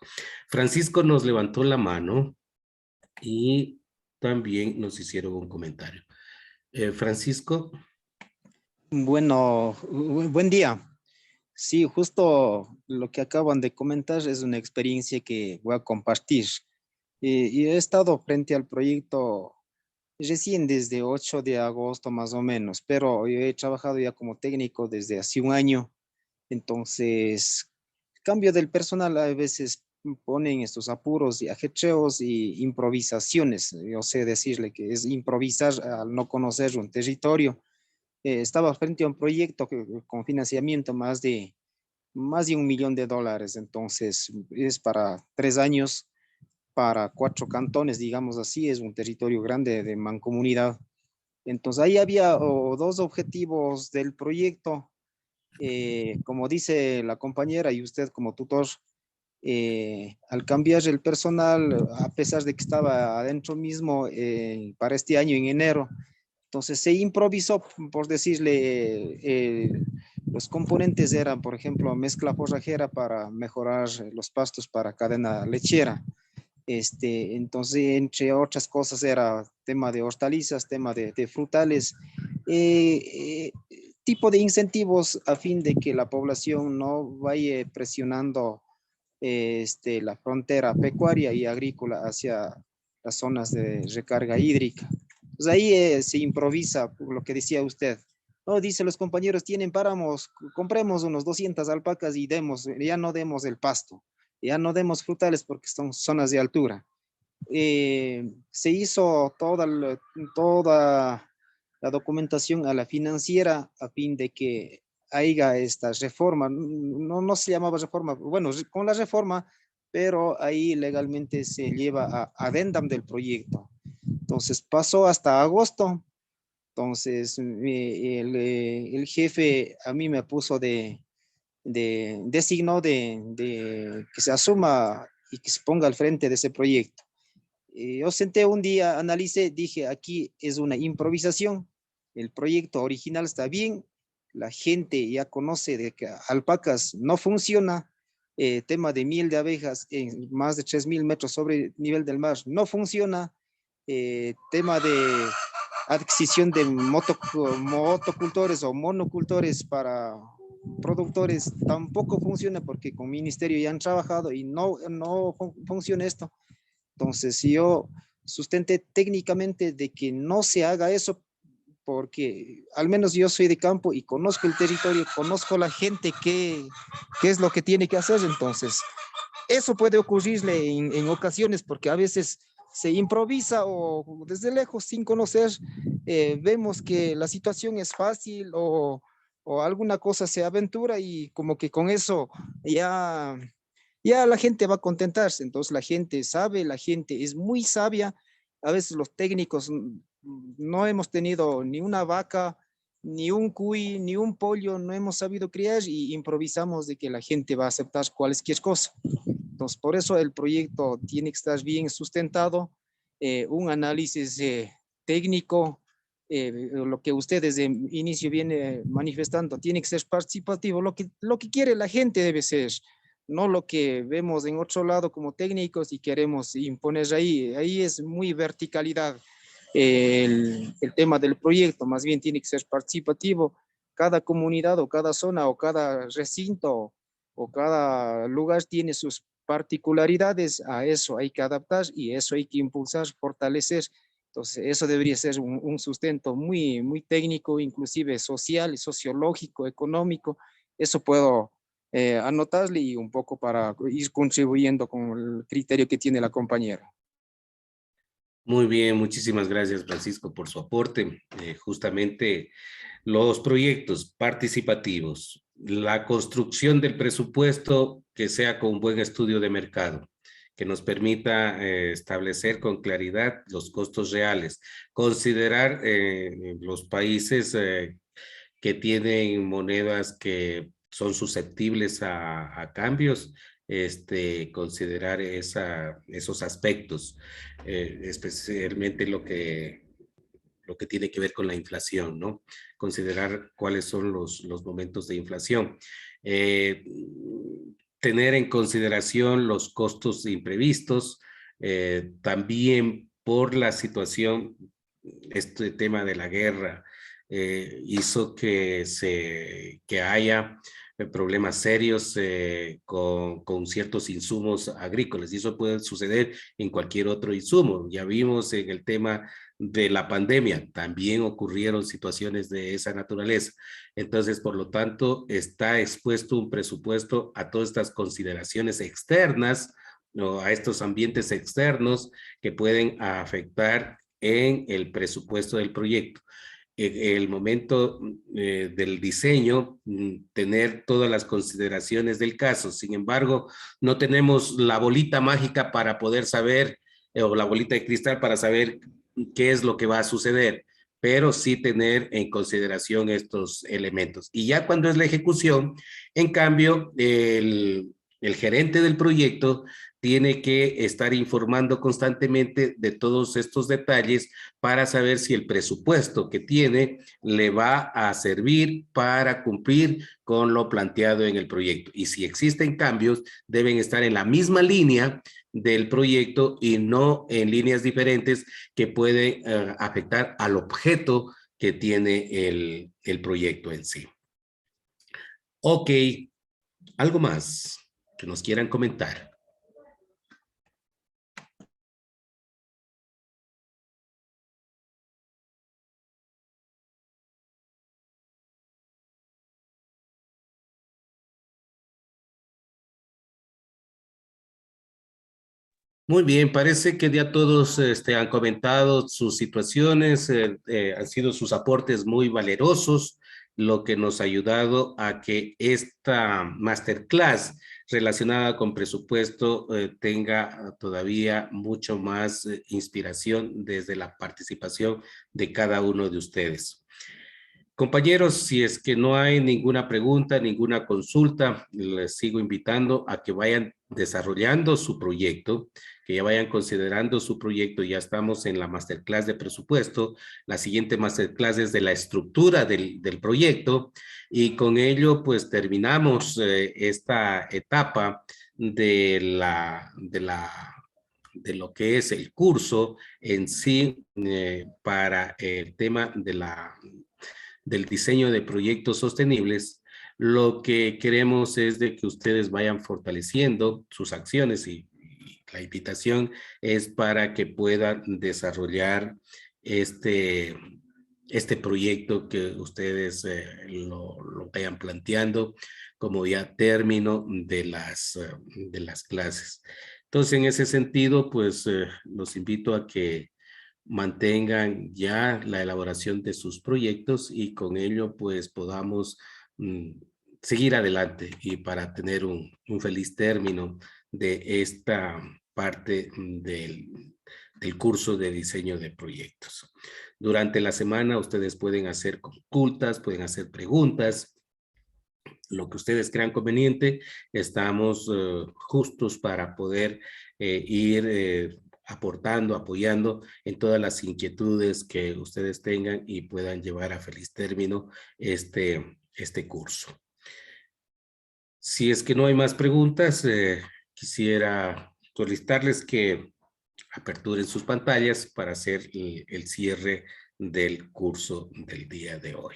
Francisco nos levantó la mano y también nos hicieron un comentario. Francisco. Bueno, buen día. Sí, justo lo que acaban de comentar es una experiencia que voy a compartir. Y he estado frente al proyecto recién desde 8 de agosto más o menos, pero yo he trabajado ya como técnico desde hace un año. Entonces, cambio del personal a veces ponen estos apuros y ajetreos y improvisaciones. Yo sé decirle que es improvisar al no conocer un territorio. Estaba frente a un proyecto con financiamiento más de $1 millón. Entonces, es para 3 años. para 4 cantones, digamos así, es un territorio grande de mancomunidad. Entonces ahí había 2 objetivos del proyecto. Como dice la compañera y usted como tutor, al cambiar el personal, a pesar de que estaba adentro mismo para este año en enero, entonces se improvisó, por decirle, los componentes eran, por ejemplo, mezcla forrajera para mejorar los pastos para cadena lechera. Entonces, entre otras cosas, era tema de hortalizas, tema de frutales, tipo de incentivos a fin de que la población no vaya presionando la frontera pecuaria y agrícola hacia las zonas de recarga hídrica. Pues ahí se improvisa, por lo que decía usted. No, dice los compañeros, tienen páramos, compremos unos 200 alpacas y demos, ya no demos el pasto, ya no demos frutales porque son zonas de altura. Se hizo toda la documentación a la financiera a fin de que haya esta reforma. No se llamaba reforma, bueno, con la reforma, pero ahí legalmente se lleva a adendum del proyecto. Entonces pasó hasta agosto. Entonces el jefe a mí me puso designó de que se asuma y que se ponga al frente de ese proyecto. Yo senté un día, analicé, dije, aquí es una improvisación, el proyecto original está bien, la gente ya conoce de que alpacas no funciona, tema de miel de abejas en más de 3.000 metros sobre el nivel del mar no funciona, tema de adquisición de motocultores o monocultores para productores tampoco funciona porque con ministerio ya han trabajado y no funciona esto. Entonces yo sustenté técnicamente de que no se haga eso porque al menos yo soy de campo y conozco el territorio, conozco la gente, qué es lo que tiene que hacer. Entonces eso puede ocurrirle en ocasiones porque a veces se improvisa o desde lejos sin conocer vemos que la situación es fácil o alguna cosa se aventura y como que con eso ya la gente va a contentarse. Entonces la gente sabe, la gente es muy sabia. A veces los técnicos no hemos tenido ni una vaca, ni un cuy, ni un pollo, no hemos sabido criar y improvisamos de que la gente va a aceptar cualquier cosa. Entonces por eso el proyecto tiene que estar bien sustentado, un análisis técnico, lo que usted desde inicio viene manifestando, tiene que ser participativo, lo que quiere la gente debe ser, no lo que vemos en otro lado como técnicos y queremos imponer ahí es muy verticalidad el tema del proyecto, más bien tiene que ser participativo, cada comunidad o cada zona o cada recinto o cada lugar tiene sus particularidades, a eso hay que adaptar y eso hay que impulsar, fortalecer. Entonces, eso debería ser un sustento muy, muy técnico, inclusive social, sociológico, económico. Eso puedo anotarle y un poco para ir contribuyendo con el criterio que tiene la compañera. Muy bien, muchísimas gracias, Francisco, por su aporte. Justamente los proyectos participativos, la construcción del presupuesto que sea con un buen estudio de mercado, que nos permita establecer con claridad los costos reales, considerar los países que tienen monedas que son susceptibles a cambios, considerar esos aspectos, especialmente lo que tiene que ver con la inflación, ¿no? Considerar cuáles son los momentos de inflación. Tener en consideración los costos imprevistos, también por la situación, este tema de la guerra hizo que haya problemas serios con ciertos insumos agrícolas y eso puede suceder en cualquier otro insumo. Ya vimos en el tema de la pandemia, también ocurrieron situaciones de esa naturaleza. Entonces, por lo tanto, está expuesto un presupuesto a todas estas consideraciones externas, ¿no? A estos ambientes externos que pueden afectar en el presupuesto del proyecto. el momento del diseño, tener todas las consideraciones del caso. Sin embargo, no tenemos la bolita mágica para poder saber, o la bolita de cristal para saber qué es lo que va a suceder, pero sí tener en consideración estos elementos. Y ya cuando es la ejecución, en cambio, el gerente del proyecto tiene que estar informando constantemente de todos estos detalles para saber si el presupuesto que tiene le va a servir para cumplir con lo planteado en el proyecto. Y si existen cambios, deben estar en la misma línea del proyecto y no en líneas diferentes que pueden afectar al objeto que tiene el proyecto en sí. Ok, ¿algo más que nos quieran comentar? Muy bien, parece que ya todos han comentado sus situaciones, han sido sus aportes muy valerosos, lo que nos ha ayudado a que esta masterclass relacionada con presupuesto tenga todavía mucho más inspiración desde la participación de cada uno de ustedes. Compañeros, si es que no hay ninguna pregunta, ninguna consulta, les sigo invitando a que vayan desarrollando su proyecto, que ya vayan considerando su proyecto. Ya estamos en la masterclass de presupuesto. La siguiente masterclass es de la estructura del proyecto y con ello pues terminamos esta etapa de lo que es el curso en sí para el tema del diseño de proyectos sostenibles. Lo que queremos es de que ustedes vayan fortaleciendo sus acciones y la invitación es para que puedan desarrollar este proyecto que ustedes lo vayan planteando como ya término de las clases. Entonces, en ese sentido, pues los invito a que mantengan ya la elaboración de sus proyectos y con ello pues podamos seguir adelante y para tener un feliz término de esta parte del curso de diseño de proyectos. Durante la semana ustedes pueden hacer consultas, pueden hacer preguntas, lo que ustedes crean conveniente. Estamos justos para poder ir aportando, apoyando en todas las inquietudes que ustedes tengan y puedan llevar a feliz término este curso. Si es que no hay más preguntas, quisiera solicitarles que aperturen sus pantallas para hacer el cierre del curso del día de hoy.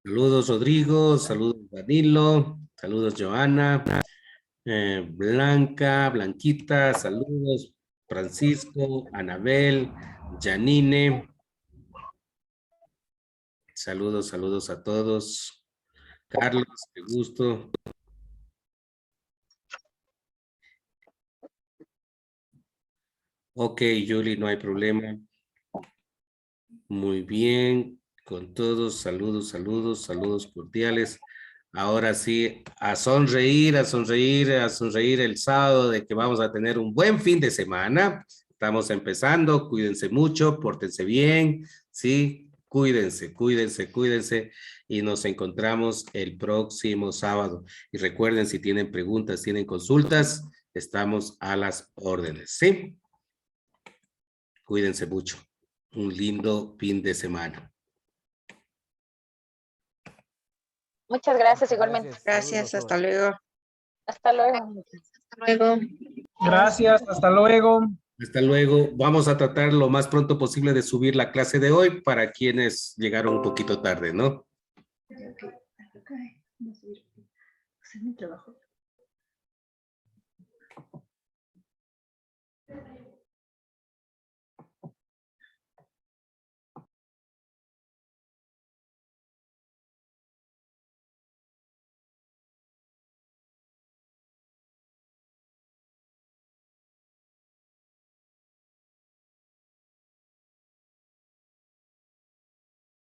Saludos Rodrigo, saludos Danilo, saludos Joana, Blanca, Blanquita, saludos Francisco, Anabel, Janine. Saludos a todos. Carlos, qué gusto. Ok, Julie, no hay problema. Muy bien, con todos, saludos cordiales. Ahora sí, a sonreír el sábado de que vamos a tener un buen fin de semana. Estamos empezando, cuídense mucho, pórtense bien, sí, cuídense y nos encontramos el próximo sábado. Y recuerden, si tienen preguntas, tienen consultas, estamos a las órdenes, ¿sí? Cuídense mucho. Un lindo fin de semana. Muchas gracias igualmente. Gracias, hasta luego. Hasta luego. Hasta luego. Gracias, hasta luego. Hasta luego. Vamos a tratar lo más pronto posible de subir la clase de hoy para quienes llegaron un poquito tarde, ¿no? Hacer mi trabajo.